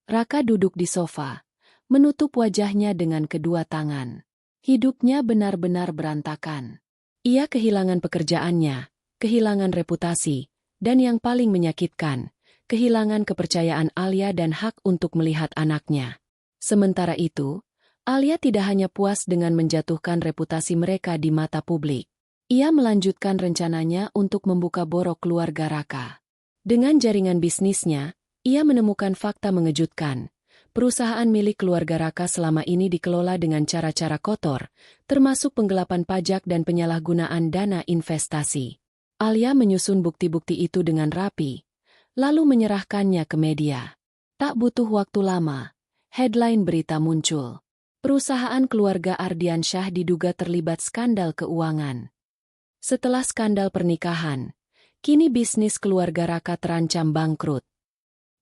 Raka duduk di sofa, menutup wajahnya dengan kedua tangan. Hidupnya benar-benar berantakan. Ia kehilangan pekerjaannya, kehilangan reputasi, dan yang paling menyakitkan, kehilangan kepercayaan Alia dan hak untuk melihat anaknya. Sementara itu, Alia tidak hanya puas dengan menjatuhkan reputasi mereka di mata publik. Ia melanjutkan rencananya untuk membuka borok keluarga Raka. Dengan jaringan bisnisnya, ia menemukan fakta mengejutkan. Perusahaan milik keluarga Raka selama ini dikelola dengan cara-cara kotor, termasuk penggelapan pajak dan penyalahgunaan dana investasi. Alia menyusun bukti-bukti itu dengan rapi, lalu menyerahkannya ke media. Tak butuh waktu lama, headline berita muncul. Perusahaan keluarga Ardiansyah diduga terlibat skandal keuangan. Setelah skandal pernikahan, kini bisnis keluarga Raka terancam bangkrut.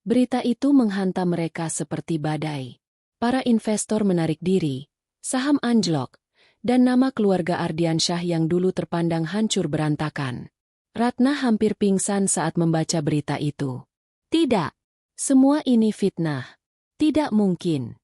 Berita itu menghantam mereka seperti badai. Para investor menarik diri, saham anjlok, dan nama keluarga Ardiansyah yang dulu terpandang hancur berantakan. Ratna hampir pingsan saat membaca berita itu. Tidak, semua ini fitnah. Tidak mungkin.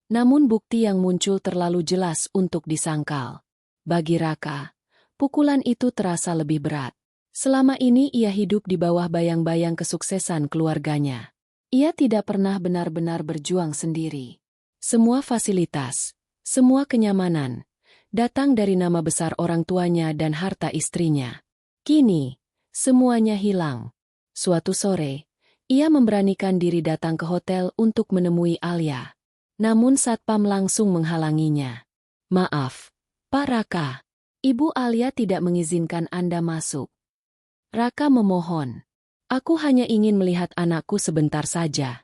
Namun bukti yang muncul terlalu jelas untuk disangkal. Bagi Raka, pukulan itu terasa lebih berat. Selama ini ia hidup di bawah bayang-bayang kesuksesan keluarganya. Ia tidak pernah benar-benar berjuang sendiri. Semua fasilitas, semua kenyamanan, datang dari nama besar orang tuanya dan harta istrinya. Kini, semuanya hilang. Suatu sore, ia memberanikan diri datang ke hotel untuk menemui Alia. Namun Satpam langsung menghalanginya. Maaf, Pak Raka, Ibu Alia tidak mengizinkan Anda masuk. Raka memohon. Aku hanya ingin melihat anakku sebentar saja.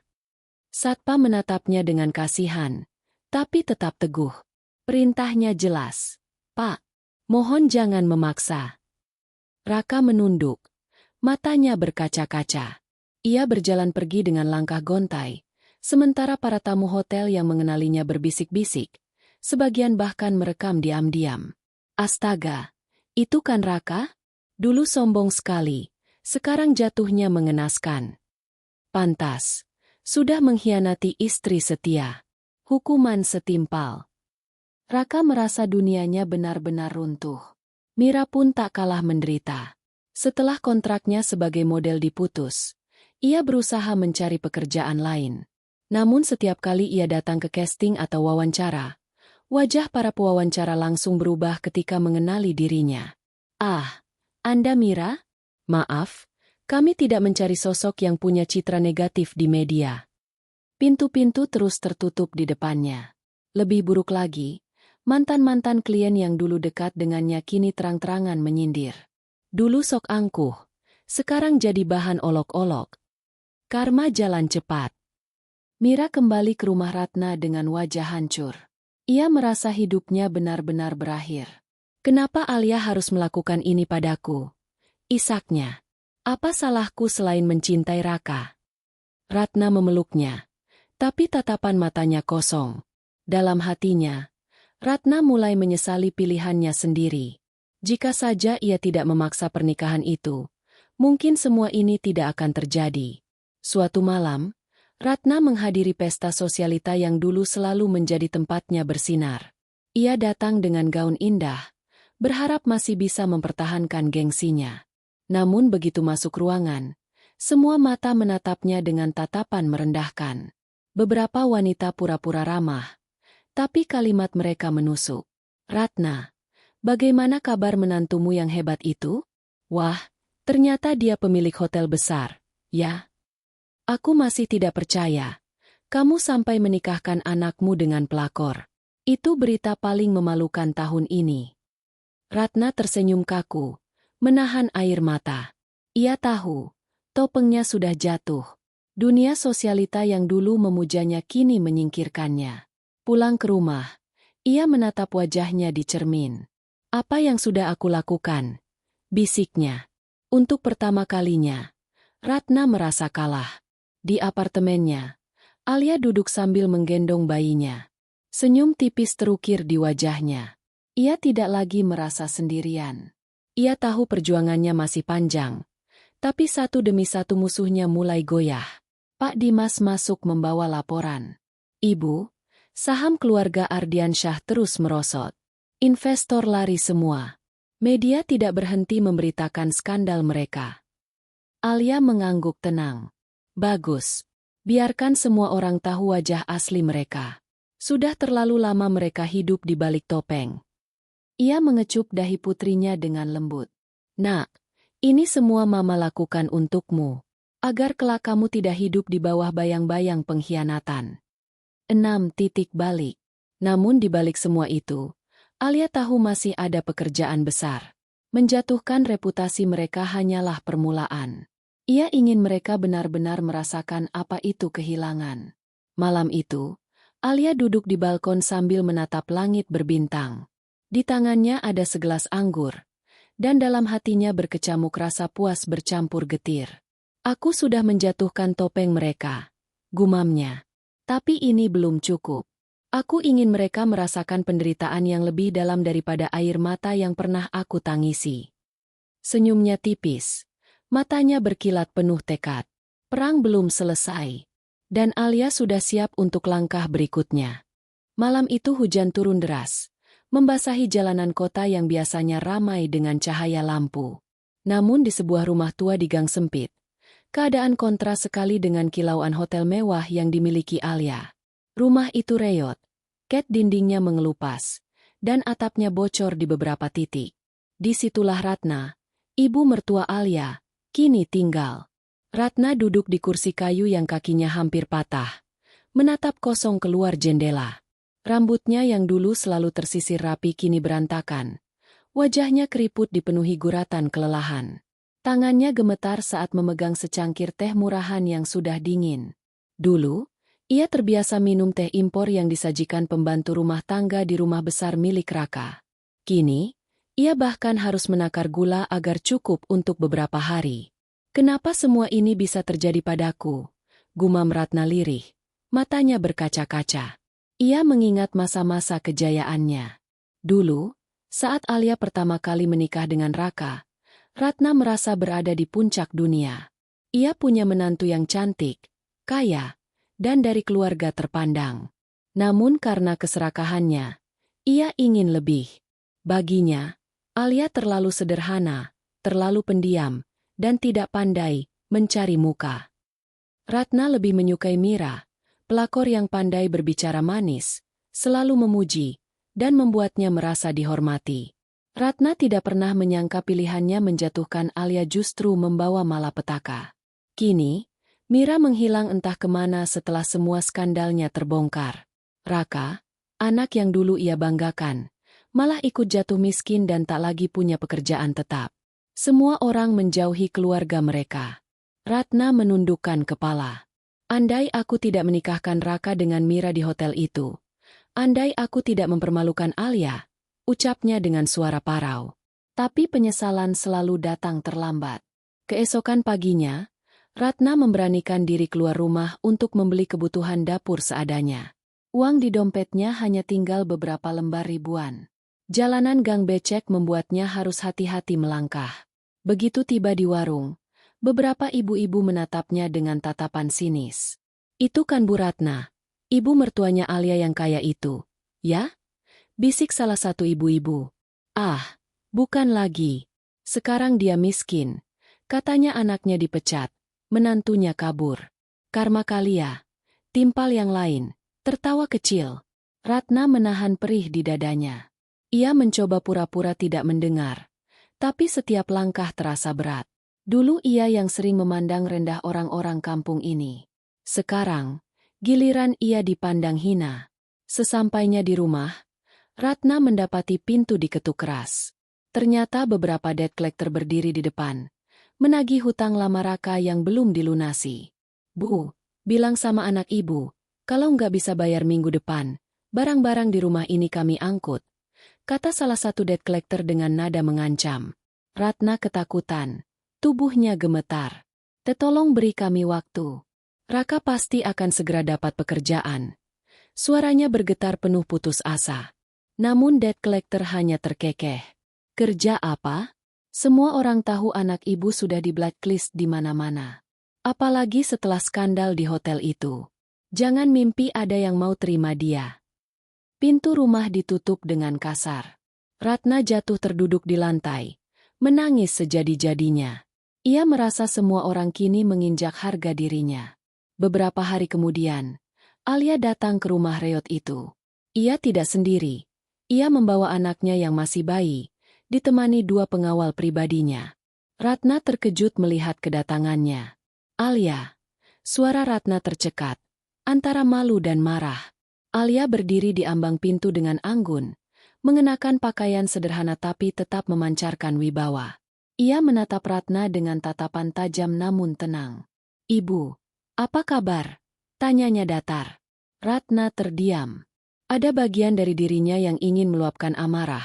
Satpam menatapnya dengan kasihan, tapi tetap teguh. Perintahnya jelas. Pak, mohon jangan memaksa. Raka menunduk. Matanya berkaca-kaca. Ia berjalan pergi dengan langkah gontai, sementara para tamu hotel yang mengenalinya berbisik-bisik, sebagian bahkan merekam diam-diam. Astaga, itu kan Raka? Dulu sombong sekali, sekarang jatuhnya mengenaskan. Pantas, sudah mengkhianati istri setia. Hukuman setimpal. Raka merasa dunianya benar-benar runtuh. Mira pun tak kalah menderita. Setelah kontraknya sebagai model diputus, ia berusaha mencari pekerjaan lain. Namun setiap kali ia datang ke casting atau wawancara, wajah para pewawancara langsung berubah ketika mengenali dirinya. Ah, Anda Mira? Maaf, kami tidak mencari sosok yang punya citra negatif di media. Pintu-pintu terus tertutup di depannya. Lebih buruk lagi, mantan-mantan klien yang dulu dekat dengannya kini terang-terangan menyindir. Dulu sok angkuh, sekarang jadi bahan olok-olok. Karma jalan cepat. Mira kembali ke rumah Ratna dengan wajah hancur. Ia merasa hidupnya benar-benar berakhir. Kenapa Alia harus melakukan ini padaku? Isaknya. Apa salahku selain mencintai Raka? Ratna memeluknya, tapi tatapan matanya kosong. Dalam hatinya, Ratna mulai menyesali pilihannya sendiri. Jika saja ia tidak memaksa pernikahan itu, mungkin semua ini tidak akan terjadi. Suatu malam, Ratna menghadiri pesta sosialita yang dulu selalu menjadi tempatnya bersinar. Ia datang dengan gaun indah, berharap masih bisa mempertahankan gengsinya. Namun begitu masuk ruangan, semua mata menatapnya dengan tatapan merendahkan. Beberapa wanita pura-pura ramah, tapi kalimat mereka menusuk. Ratna, bagaimana kabar menantumu yang hebat itu? Wah, ternyata dia pemilik hotel besar, ya? Aku masih tidak percaya. Kamu sampai menikahkan anakmu dengan pelakor. Itu berita paling memalukan tahun ini. Ratna tersenyum kaku, menahan air mata. Ia tahu, topengnya sudah jatuh. Dunia sosialita yang dulu memujanya kini menyingkirkannya. Pulang ke rumah, ia menatap wajahnya di cermin. Apa yang sudah aku lakukan? Bisiknya. Untuk pertama kalinya, Ratna merasa kalah. Di apartemennya, Alia duduk sambil menggendong bayinya. Senyum tipis terukir di wajahnya. Ia tidak lagi merasa sendirian. Ia tahu perjuangannya masih panjang. Tapi satu demi satu musuhnya mulai goyah. Pak Dimas masuk membawa laporan. Ibu, saham keluarga Ardiansyah terus merosot. Investor lari semua. Media tidak berhenti memberitakan skandal mereka. Alia mengangguk tenang. Bagus. Biarkan semua orang tahu wajah asli mereka. Sudah terlalu lama mereka hidup di balik topeng. Ia mengecup dahi putrinya dengan lembut. Nak, ini semua Mama lakukan untukmu. Agar kelak kamu tidak hidup di bawah bayang-bayang pengkhianatan. 6 titik balik. Namun di balik semua itu, Alia tahu masih ada pekerjaan besar. Menjatuhkan reputasi mereka hanyalah permulaan. Ia ingin mereka benar-benar merasakan apa itu kehilangan. Malam itu, Alia duduk di balkon sambil menatap langit berbintang. Di tangannya ada segelas anggur, dan dalam hatinya berkecamuk rasa puas bercampur getir. Aku sudah menjatuhkan topeng mereka, gumamnya. Tapi ini belum cukup. Aku ingin mereka merasakan penderitaan yang lebih dalam daripada air mata yang pernah aku tangisi. Senyumnya tipis, matanya berkilat penuh tekad. Perang belum selesai, dan Alia sudah siap untuk langkah berikutnya. Malam itu hujan turun deras, membasahi jalanan kota yang biasanya ramai dengan cahaya lampu. Namun di sebuah rumah tua di gang sempit, keadaan kontras sekali dengan kilauan hotel mewah yang dimiliki Alia. Rumah itu reot, cat dindingnya mengelupas, dan atapnya bocor di beberapa titik. Disitulah Ratna, ibu mertua Alia, kini tinggal. Ratna duduk di kursi kayu yang kakinya hampir patah, menatap kosong keluar jendela. Rambutnya yang dulu selalu tersisir rapi kini berantakan. Wajahnya keriput dipenuhi guratan kelelahan. Tangannya gemetar saat memegang secangkir teh murahan yang sudah dingin. Dulu, ia terbiasa minum teh impor yang disajikan pembantu rumah tangga di rumah besar milik Raka. Kini, ia bahkan harus menakar gula agar cukup untuk beberapa hari. Kenapa semua ini bisa terjadi padaku? Gumam Ratna lirih. Matanya berkaca-kaca. Ia mengingat masa-masa kejayaannya. Dulu, saat Alia pertama kali menikah dengan Raka, Ratna merasa berada di puncak dunia. Ia punya menantu yang cantik, kaya, dan dari keluarga terpandang. Namun karena keserakahannya, ia ingin lebih. Baginya, Alia terlalu sederhana, terlalu pendiam, dan tidak pandai mencari muka. Ratna lebih menyukai Mira, pelakor yang pandai berbicara manis, selalu memuji, dan membuatnya merasa dihormati. Ratna tidak pernah menyangka pilihannya menjatuhkan Alia justru membawa malapetaka. Kini, Mira menghilang entah kemana setelah semua skandalnya terbongkar. Raka, anak yang dulu ia banggakan, malah ikut jatuh miskin dan tak lagi punya pekerjaan tetap. Semua orang menjauhi keluarga mereka. Ratna menundukkan kepala. Andai aku tidak menikahkan Raka dengan Mira di hotel itu. Andai aku tidak mempermalukan Alia, ucapnya dengan suara parau. Tapi penyesalan selalu datang terlambat. Keesokan paginya, Ratna memberanikan diri keluar rumah untuk membeli kebutuhan dapur seadanya. Uang di dompetnya hanya tinggal beberapa lembar ribuan. Jalanan gang becek membuatnya harus hati-hati melangkah. Begitu tiba di warung, beberapa ibu-ibu menatapnya dengan tatapan sinis. Itu kan Bu Ratna, ibu mertuanya Alia yang kaya itu, ya? Bisik salah satu ibu-ibu. Ah, bukan lagi. Sekarang dia miskin. Katanya anaknya dipecat, menantunya kabur. Karma Kalia, timpal yang lain, tertawa kecil. Ratna menahan perih di dadanya. Ia mencoba pura-pura tidak mendengar, tapi setiap langkah terasa berat. Dulu ia yang sering memandang rendah orang-orang kampung ini. Sekarang, giliran ia dipandang hina. Sesampainya di rumah, Ratna mendapati pintu diketuk keras. Ternyata beberapa debt collector berdiri di depan, menagih hutang lama Raka yang belum dilunasi. "Bu, bilang sama anak ibu, kalau nggak bisa bayar minggu depan, barang-barang di rumah ini kami angkut," kata salah satu debt collector dengan nada mengancam. Ratna ketakutan, tubuhnya gemetar. "Tolong beri kami waktu. Raka pasti akan segera dapat pekerjaan." Suaranya bergetar penuh putus asa. Namun debt collector hanya terkekeh. "Kerja apa? Semua orang tahu anak ibu sudah di blacklist di mana-mana. Apalagi setelah skandal di hotel itu. Jangan mimpi ada yang mau terima dia." Pintu rumah ditutup dengan kasar. Ratna jatuh terduduk di lantai, menangis sejadi-jadinya. Ia merasa semua orang kini menginjak harga dirinya. Beberapa hari kemudian, Alia datang ke rumah reot itu. Ia tidak sendiri. Ia membawa anaknya yang masih bayi, ditemani 2 pengawal pribadinya. Ratna terkejut melihat kedatangannya. "Alia." Suara Ratna tercekat, antara malu dan marah. Alia berdiri di ambang pintu dengan anggun, mengenakan pakaian sederhana tapi tetap memancarkan wibawa. Ia menatap Ratna dengan tatapan tajam namun tenang. "Ibu, apa kabar?" tanyanya datar. Ratna terdiam. Ada bagian dari dirinya yang ingin meluapkan amarah,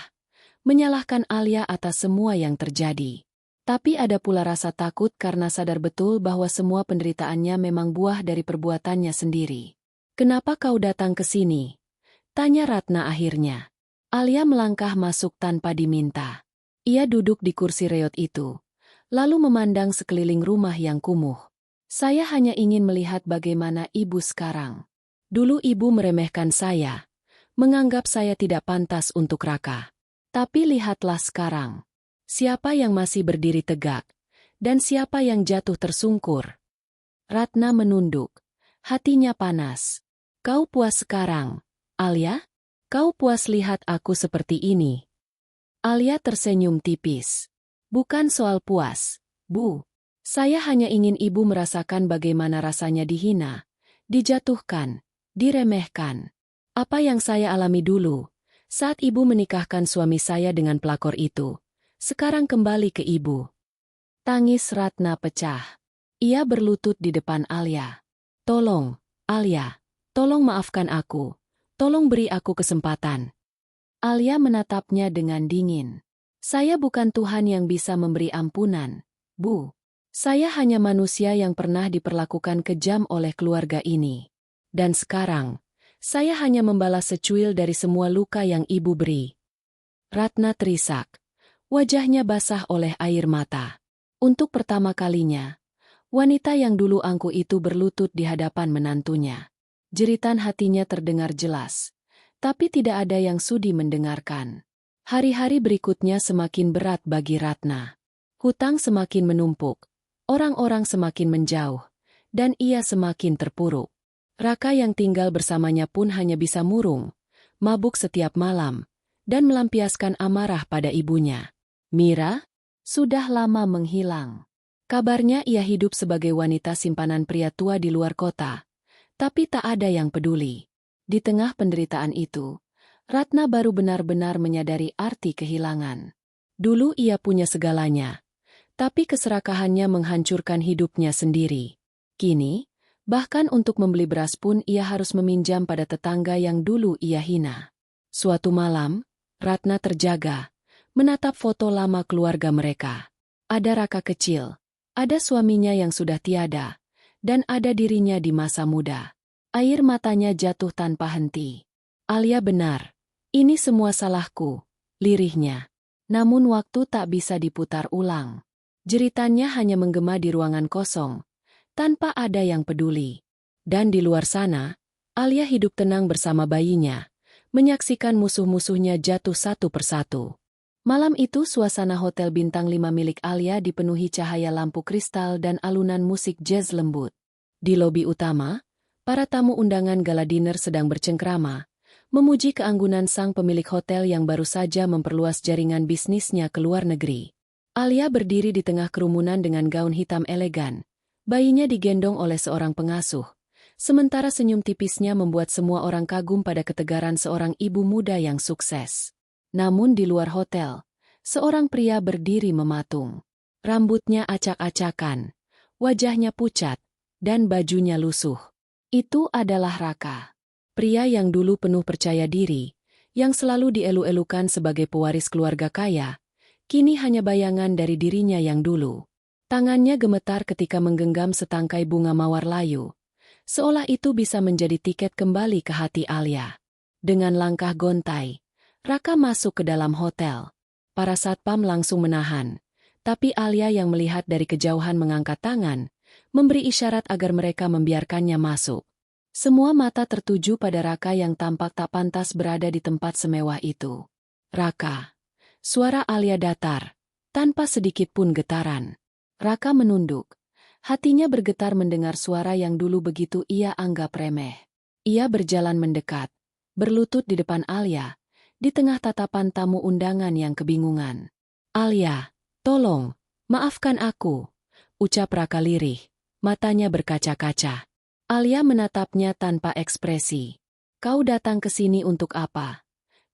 menyalahkan Alia atas semua yang terjadi. Tapi ada pula rasa takut karena sadar betul bahwa semua penderitaannya memang buah dari perbuatannya sendiri. "Kenapa kau datang ke sini?" tanya Ratna akhirnya. Alia melangkah masuk tanpa diminta. Ia duduk di kursi reot itu, lalu memandang sekeliling rumah yang kumuh. "Saya hanya ingin melihat bagaimana ibu sekarang. Dulu ibu meremehkan saya, menganggap saya tidak pantas untuk Raka. Tapi lihatlah sekarang. Siapa yang masih berdiri tegak, dan siapa yang jatuh tersungkur?" Ratna menunduk, hatinya panas. "Kau puas sekarang, Alia? Kau puas lihat aku seperti ini?" Alia tersenyum tipis. "Bukan soal puas, Bu. Saya hanya ingin ibu merasakan bagaimana rasanya dihina, dijatuhkan, diremehkan. Apa yang saya alami dulu, saat ibu menikahkan suami saya dengan pelakor itu, sekarang kembali ke ibu." Tangis Ratna pecah. Ia berlutut di depan Alia. "Tolong, Alia, tolong maafkan aku. Tolong beri aku kesempatan." Alia menatapnya dengan dingin. "Saya bukan Tuhan yang bisa memberi ampunan, Bu. Saya hanya manusia yang pernah diperlakukan kejam oleh keluarga ini. Dan sekarang, saya hanya membalas secuil dari semua luka yang ibu beri." Ratna terisak. Wajahnya basah oleh air mata. Untuk pertama kalinya, wanita yang dulu angkuh itu berlutut di hadapan menantunya. Jeritan hatinya terdengar jelas, tapi tidak ada yang sudi mendengarkan. Hari-hari berikutnya semakin berat bagi Ratna. Hutang semakin menumpuk, orang-orang semakin menjauh, dan ia semakin terpuruk. Raka yang tinggal bersamanya pun hanya bisa murung, mabuk setiap malam, dan melampiaskan amarah pada ibunya. Mira sudah lama menghilang. Kabarnya ia hidup sebagai wanita simpanan pria tua di luar kota, tapi tak ada yang peduli. Di tengah penderitaan itu, Ratna baru benar-benar menyadari arti kehilangan. Dulu ia punya segalanya, tapi keserakahannya menghancurkan hidupnya sendiri. Kini, bahkan untuk membeli beras pun ia harus meminjam pada tetangga yang dulu ia hina. Suatu malam, Ratna terjaga, menatap foto lama keluarga mereka. Ada Raka kecil, ada suaminya yang sudah tiada, dan ada dirinya di masa muda. Air matanya jatuh tanpa henti. "Alia benar. Ini semua salahku," lirihnya. Namun waktu tak bisa diputar ulang. Jeritannya hanya menggema di ruangan kosong, tanpa ada yang peduli. Dan di luar sana, Alia hidup tenang bersama bayinya, menyaksikan musuh-musuhnya jatuh satu persatu. Malam itu suasana hotel bintang 5 milik Alia dipenuhi cahaya lampu kristal dan alunan musik jazz lembut. Di lobi utama, para tamu undangan gala dinner sedang bercengkrama, memuji keanggunan sang pemilik hotel yang baru saja memperluas jaringan bisnisnya ke luar negeri. Alia berdiri di tengah kerumunan dengan gaun hitam elegan. Bayinya digendong oleh seorang pengasuh. Sementara senyum tipisnya membuat semua orang kagum pada ketegaran seorang ibu muda yang sukses. Namun di luar hotel, seorang pria berdiri mematung. Rambutnya acak-acakan, wajahnya pucat, dan bajunya lusuh. Itu adalah Raka. Pria yang dulu penuh percaya diri, yang selalu dielu-elukan sebagai pewaris keluarga kaya, kini hanya bayangan dari dirinya yang dulu. Tangannya gemetar ketika menggenggam setangkai bunga mawar layu, seolah itu bisa menjadi tiket kembali ke hati Alia. Dengan langkah gontai, Raka masuk ke dalam hotel. Para satpam langsung menahan, tapi Alia yang melihat dari kejauhan mengangkat tangan, memberi isyarat agar mereka membiarkannya masuk. Semua mata tertuju pada Raka yang tampak tak pantas berada di tempat semewah itu. Raka. Suara Alia datar, tanpa sedikit pun getaran. Raka menunduk. Hatinya bergetar mendengar suara yang dulu begitu ia anggap remeh. Ia berjalan mendekat, berlutut di depan Alia, di tengah tatapan tamu undangan yang kebingungan. "Alia, tolong, maafkan aku," ucap Raka lirih, matanya berkaca-kaca. Alia menatapnya tanpa ekspresi. "Kau datang ke sini untuk apa?"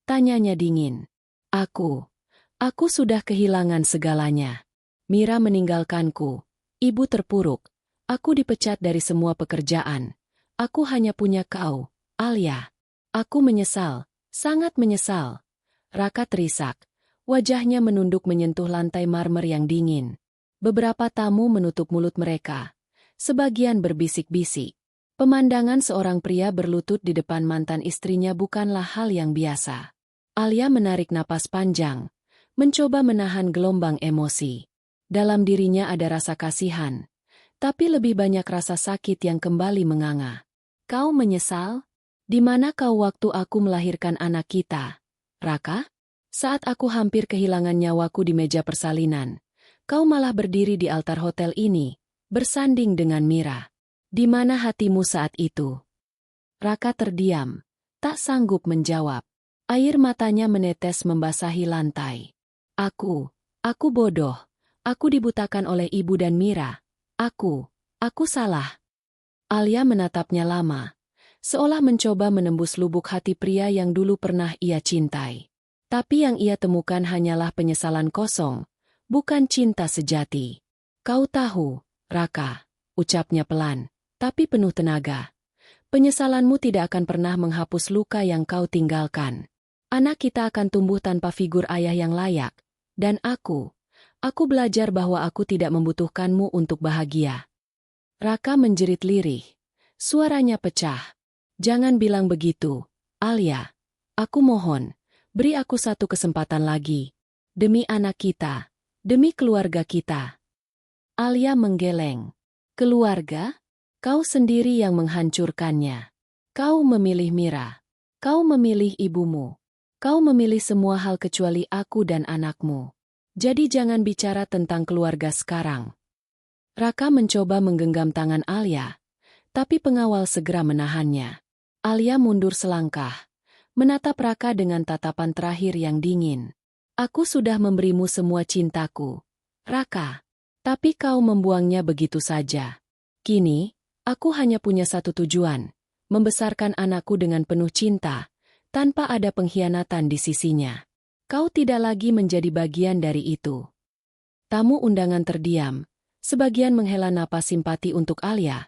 tanyanya dingin. Aku sudah kehilangan segalanya. Mira meninggalkanku. Ibu terpuruk. Aku dipecat dari semua pekerjaan. Aku hanya punya kau, Alia. Aku menyesal, sangat menyesal." Raka terisak. Wajahnya menunduk menyentuh lantai marmer yang dingin. Beberapa tamu menutup mulut mereka. Sebagian berbisik-bisik. Pemandangan seorang pria berlutut di depan mantan istrinya bukanlah hal yang biasa. Alia menarik napas panjang, mencoba menahan gelombang emosi. Dalam dirinya ada rasa kasihan, tapi lebih banyak rasa sakit yang kembali menganga. "Kau menyesal? Di mana kau waktu aku melahirkan anak kita, Raka? Saat aku hampir kehilangan nyawaku di meja persalinan, kau malah berdiri di altar hotel ini, bersanding dengan Mira. Di mana hatimu saat itu?" Raka terdiam, tak sanggup menjawab. Air matanya menetes membasahi lantai. Aku bodoh. Aku dibutakan oleh ibu dan Mira. Aku salah." Alia menatapnya lama, seolah mencoba menembus lubuk hati pria yang dulu pernah ia cintai. Tapi yang ia temukan hanyalah penyesalan kosong, bukan cinta sejati. "Kau tahu, Raka," ucapnya pelan, tapi penuh tenaga. "Penyesalanmu tidak akan pernah menghapus luka yang kau tinggalkan. Anak kita akan tumbuh tanpa figur ayah yang layak. Dan aku belajar bahwa aku tidak membutuhkanmu untuk bahagia." Raka menjerit lirih. Suaranya pecah. "Jangan bilang begitu, Alia. Aku mohon, beri aku satu kesempatan lagi. Demi anak kita, demi keluarga kita." Alia menggeleng. "Keluarga? Kau sendiri yang menghancurkannya. Kau memilih Mira. Kau memilih ibumu. Kau memilih semua hal kecuali aku dan anakmu. Jadi jangan bicara tentang keluarga sekarang." Raka mencoba menggenggam tangan Alia, tapi pengawal segera menahannya. Alia mundur selangkah, menatap Raka dengan tatapan terakhir yang dingin. "Aku sudah memberimu semua cintaku, Raka. Tapi kau membuangnya begitu saja. Kini, aku hanya punya satu tujuan, membesarkan anakku dengan penuh cinta, tanpa ada pengkhianatan di sisinya. Kau tidak lagi menjadi bagian dari itu." Tamu undangan terdiam, sebagian menghela napas simpati untuk Alia,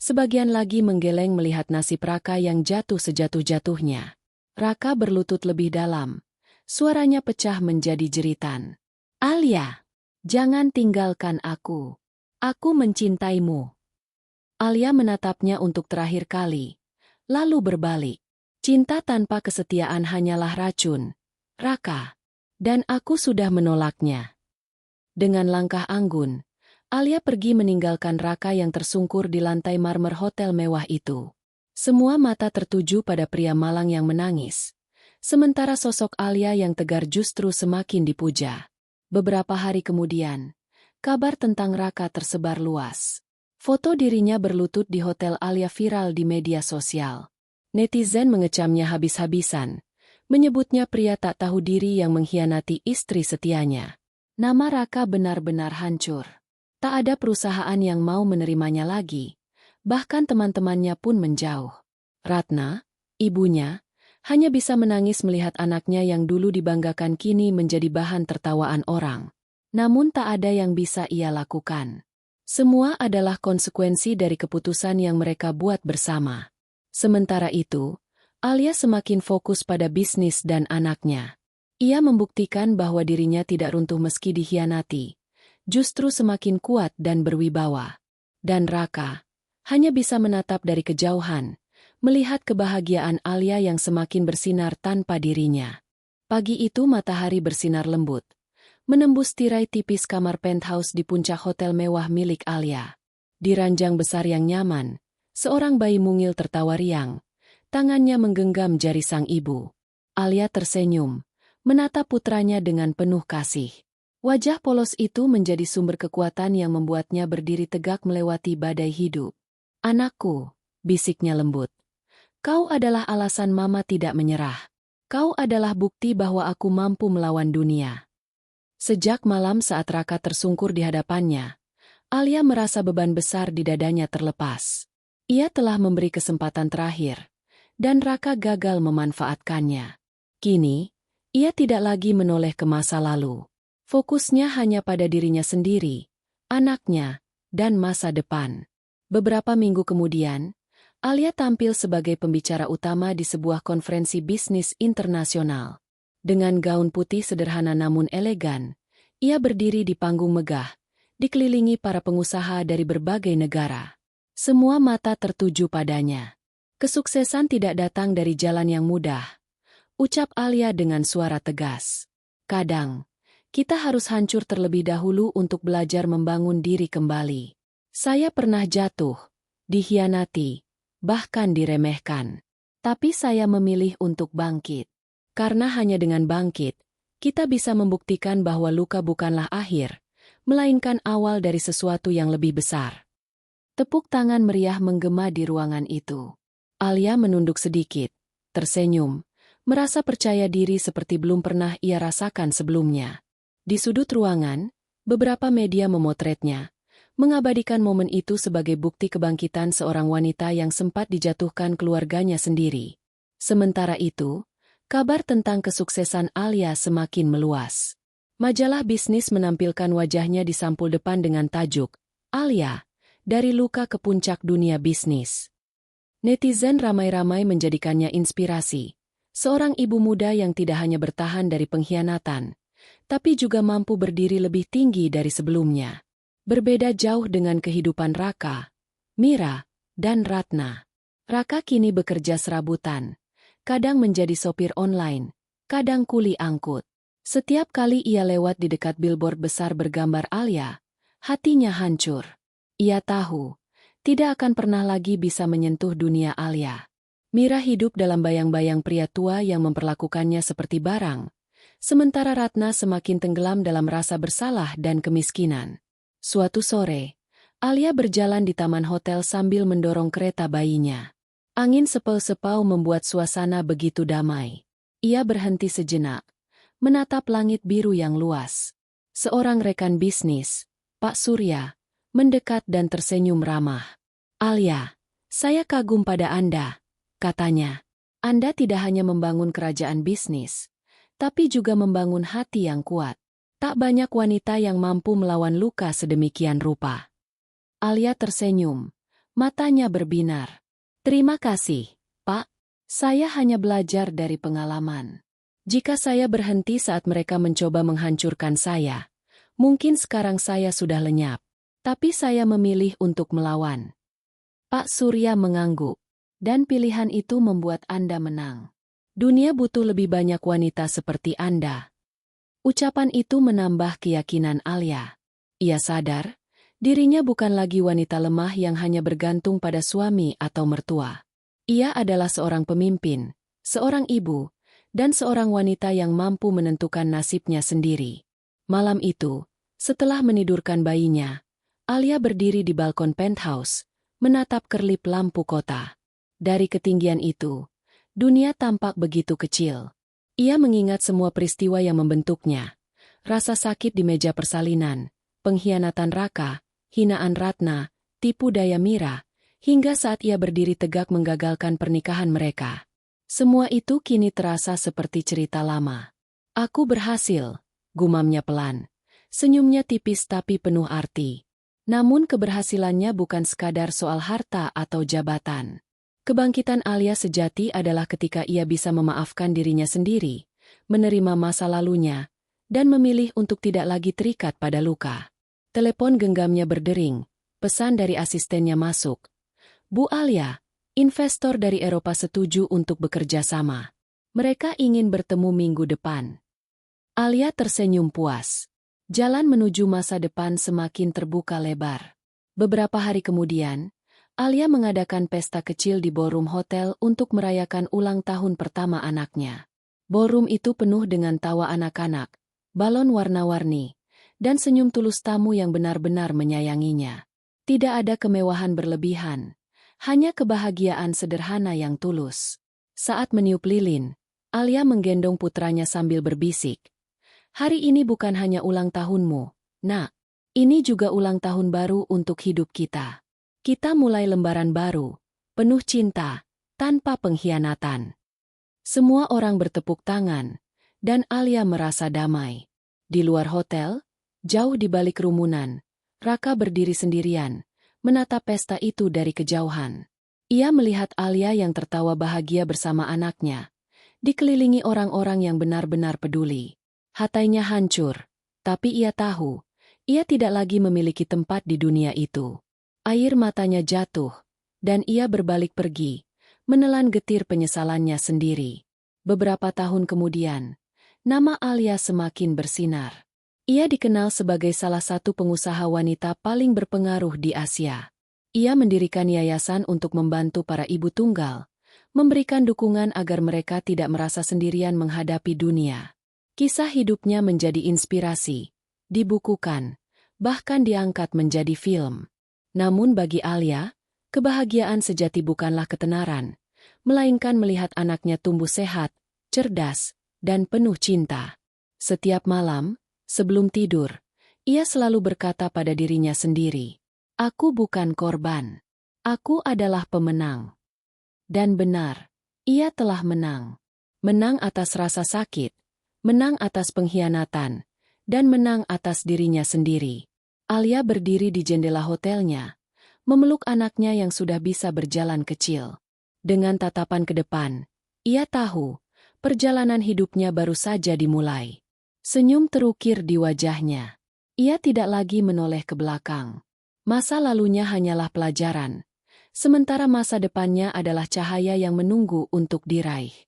sebagian lagi menggeleng melihat nasib Raka yang jatuh sejatuh-jatuhnya. Raka berlutut lebih dalam, suaranya pecah menjadi jeritan. "Alia, jangan tinggalkan aku. Aku mencintaimu." Alia menatapnya untuk terakhir kali, lalu berbalik. "Cinta tanpa kesetiaan hanyalah racun, Raka. Dan aku sudah menolaknya." Dengan langkah anggun, Alia pergi meninggalkan Raka yang tersungkur di lantai marmer hotel mewah itu. Semua mata tertuju pada pria malang yang menangis, sementara sosok Alia yang tegar justru semakin dipuja. Beberapa hari kemudian, kabar tentang Raka tersebar luas. Foto dirinya berlutut di hotel Alia viral di media sosial. Netizen mengecamnya habis-habisan, menyebutnya pria tak tahu diri yang mengkhianati istri setianya. Nama Raka benar-benar hancur. Tak ada perusahaan yang mau menerimanya lagi. Bahkan teman-temannya pun menjauh. Ratna, ibunya, hanya bisa menangis melihat anaknya yang dulu dibanggakan kini menjadi bahan tertawaan orang. Namun tak ada yang bisa ia lakukan. Semua adalah konsekuensi dari keputusan yang mereka buat bersama. Sementara itu, Alia semakin fokus pada bisnis dan anaknya. Ia membuktikan bahwa dirinya tidak runtuh meski dikhianati. Justru semakin kuat dan berwibawa. Dan Raka hanya bisa menatap dari kejauhan, melihat kebahagiaan Alia yang semakin bersinar tanpa dirinya. Pagi itu matahari bersinar lembut, menembus tirai tipis kamar penthouse di puncak hotel mewah milik Alia. Di ranjang besar yang nyaman, seorang bayi mungil tertawa riang, tangannya menggenggam jari sang ibu. Alia tersenyum, menatap putranya dengan penuh kasih. Wajah polos itu menjadi sumber kekuatan yang membuatnya berdiri tegak melewati badai hidup. "Anakku," bisiknya lembut. "Kau adalah alasan Mama tidak menyerah. Kau adalah bukti bahwa aku mampu melawan dunia." Sejak malam saat Raka tersungkur di hadapannya, Alia merasa beban besar di dadanya terlepas. Ia telah memberi kesempatan terakhir, dan Raka gagal memanfaatkannya. Kini, ia tidak lagi menoleh ke masa lalu. Fokusnya hanya pada dirinya sendiri, anaknya, dan masa depan. Beberapa minggu kemudian, Alia tampil sebagai pembicara utama di sebuah konferensi bisnis internasional. Dengan gaun putih sederhana namun elegan, ia berdiri di panggung megah, dikelilingi para pengusaha dari berbagai negara. Semua mata tertuju padanya. "Kesuksesan tidak datang dari jalan yang mudah," ucap Alia dengan suara tegas. "Kadang, kita harus hancur terlebih dahulu untuk belajar membangun diri kembali. Saya pernah jatuh, dikhianati, bahkan diremehkan. Tapi saya memilih untuk bangkit. Karena hanya dengan bangkit, kita bisa membuktikan bahwa luka bukanlah akhir, melainkan awal dari sesuatu yang lebih besar." Tepuk tangan meriah menggema di ruangan itu. Alia menunduk sedikit, tersenyum, merasa percaya diri seperti belum pernah ia rasakan sebelumnya. Di sudut ruangan, beberapa media memotretnya, mengabadikan momen itu sebagai bukti kebangkitan seorang wanita yang sempat dijatuhkan keluarganya sendiri. Sementara itu, kabar tentang kesuksesan Alia semakin meluas. Majalah bisnis menampilkan wajahnya di sampul depan dengan tajuk, "Alia, dari luka ke puncak dunia bisnis." Netizen ramai-ramai menjadikannya inspirasi. Seorang ibu muda yang tidak hanya bertahan dari pengkhianatan, tapi juga mampu berdiri lebih tinggi dari sebelumnya. Berbeda jauh dengan kehidupan Raka, Mira, dan Ratna. Raka kini bekerja serabutan, kadang menjadi sopir online, kadang kuli angkut. Setiap kali ia lewat di dekat billboard besar bergambar Alia, hatinya hancur. Ia tahu, tidak akan pernah lagi bisa menyentuh dunia Alia. Mira hidup dalam bayang-bayang pria tua yang memperlakukannya seperti barang, sementara Ratna semakin tenggelam dalam rasa bersalah dan kemiskinan. Suatu sore, Alia berjalan di taman hotel sambil mendorong kereta bayinya. Angin sepau-sepau membuat suasana begitu damai. Ia berhenti sejenak, menatap langit biru yang luas. Seorang rekan bisnis, Pak Surya, mendekat dan tersenyum ramah. "Alia, saya kagum pada Anda," katanya. "Anda tidak hanya membangun kerajaan bisnis, tapi juga membangun hati yang kuat. Tak banyak wanita yang mampu melawan luka sedemikian rupa." Alia tersenyum, matanya berbinar. "Terima kasih, Pak. Saya hanya belajar dari pengalaman. Jika saya berhenti saat mereka mencoba menghancurkan saya, mungkin sekarang saya sudah lenyap. Tapi saya memilih untuk melawan." Pak Surya mengangguk. "Dan pilihan itu membuat Anda menang. Dunia butuh lebih banyak wanita seperti Anda." Ucapan itu menambah keyakinan Alia. Ia sadar, dirinya bukan lagi wanita lemah yang hanya bergantung pada suami atau mertua. Ia adalah seorang pemimpin, seorang ibu, dan seorang wanita yang mampu menentukan nasibnya sendiri. Malam itu, setelah menidurkan bayinya, Alia berdiri di balkon penthouse, menatap kerlip lampu kota. Dari ketinggian itu, dunia tampak begitu kecil. Ia mengingat semua peristiwa yang membentuknya. Rasa sakit di meja persalinan, pengkhianatan Raka, hinaan Ratna, tipu daya Mira, hingga saat ia berdiri tegak menggagalkan pernikahan mereka. Semua itu kini terasa seperti cerita lama. Aku berhasil, gumamnya pelan. Senyumnya tipis tapi penuh arti. Namun keberhasilannya bukan sekadar soal harta atau jabatan. Kebangkitan Alia sejati adalah ketika ia bisa memaafkan dirinya sendiri, menerima masa lalunya, dan memilih untuk tidak lagi terikat pada luka. Telepon genggamnya berdering, pesan dari asistennya masuk. Bu Alia, investor dari Eropa setuju untuk bekerja sama. Mereka ingin bertemu minggu depan. Alia tersenyum puas. Jalan menuju masa depan semakin terbuka lebar. Beberapa hari kemudian, Alia mengadakan pesta kecil di ballroom hotel untuk merayakan ulang tahun pertama anaknya. Ballroom itu penuh dengan tawa anak-anak, balon warna-warni, dan senyum tulus tamu yang benar-benar menyayanginya. Tidak ada kemewahan berlebihan, hanya kebahagiaan sederhana yang tulus. Saat meniup lilin, Alia menggendong putranya sambil berbisik. Hari ini bukan hanya ulang tahunmu, Nak. Ini juga ulang tahun baru untuk hidup kita. Kita mulai lembaran baru, penuh cinta, tanpa pengkhianatan. Semua orang bertepuk tangan, dan Alia merasa damai. Di luar hotel, jauh di balik rumunan, Raka berdiri sendirian, menatap pesta itu dari kejauhan. Ia melihat Alia yang tertawa bahagia bersama anaknya, dikelilingi orang-orang yang benar-benar peduli. Hatainya hancur, tapi ia tahu, ia tidak lagi memiliki tempat di dunia itu. Air matanya jatuh, dan ia berbalik pergi, menelan getir penyesalannya sendiri. Beberapa tahun kemudian, nama Alia semakin bersinar. Ia dikenal sebagai salah satu pengusaha wanita paling berpengaruh di Asia. Ia mendirikan yayasan untuk membantu para ibu tunggal, memberikan dukungan agar mereka tidak merasa sendirian menghadapi dunia. Kisah hidupnya menjadi inspirasi, dibukukan, bahkan diangkat menjadi film. Namun bagi Alia, kebahagiaan sejati bukanlah ketenaran, melainkan melihat anaknya tumbuh sehat, cerdas, dan penuh cinta. Setiap malam, sebelum tidur, ia selalu berkata pada dirinya sendiri, "Aku bukan korban. Aku adalah pemenang." Dan benar, ia telah menang. Menang atas rasa sakit, menang atas pengkhianatan, dan menang atas dirinya sendiri. Alia berdiri di jendela hotelnya, memeluk anaknya yang sudah bisa berjalan kecil. Dengan tatapan ke depan, ia tahu, perjalanan hidupnya baru saja dimulai. Senyum terukir di wajahnya. Ia tidak lagi menoleh ke belakang. Masa lalunya hanyalah pelajaran, sementara masa depannya adalah cahaya yang menunggu untuk diraih.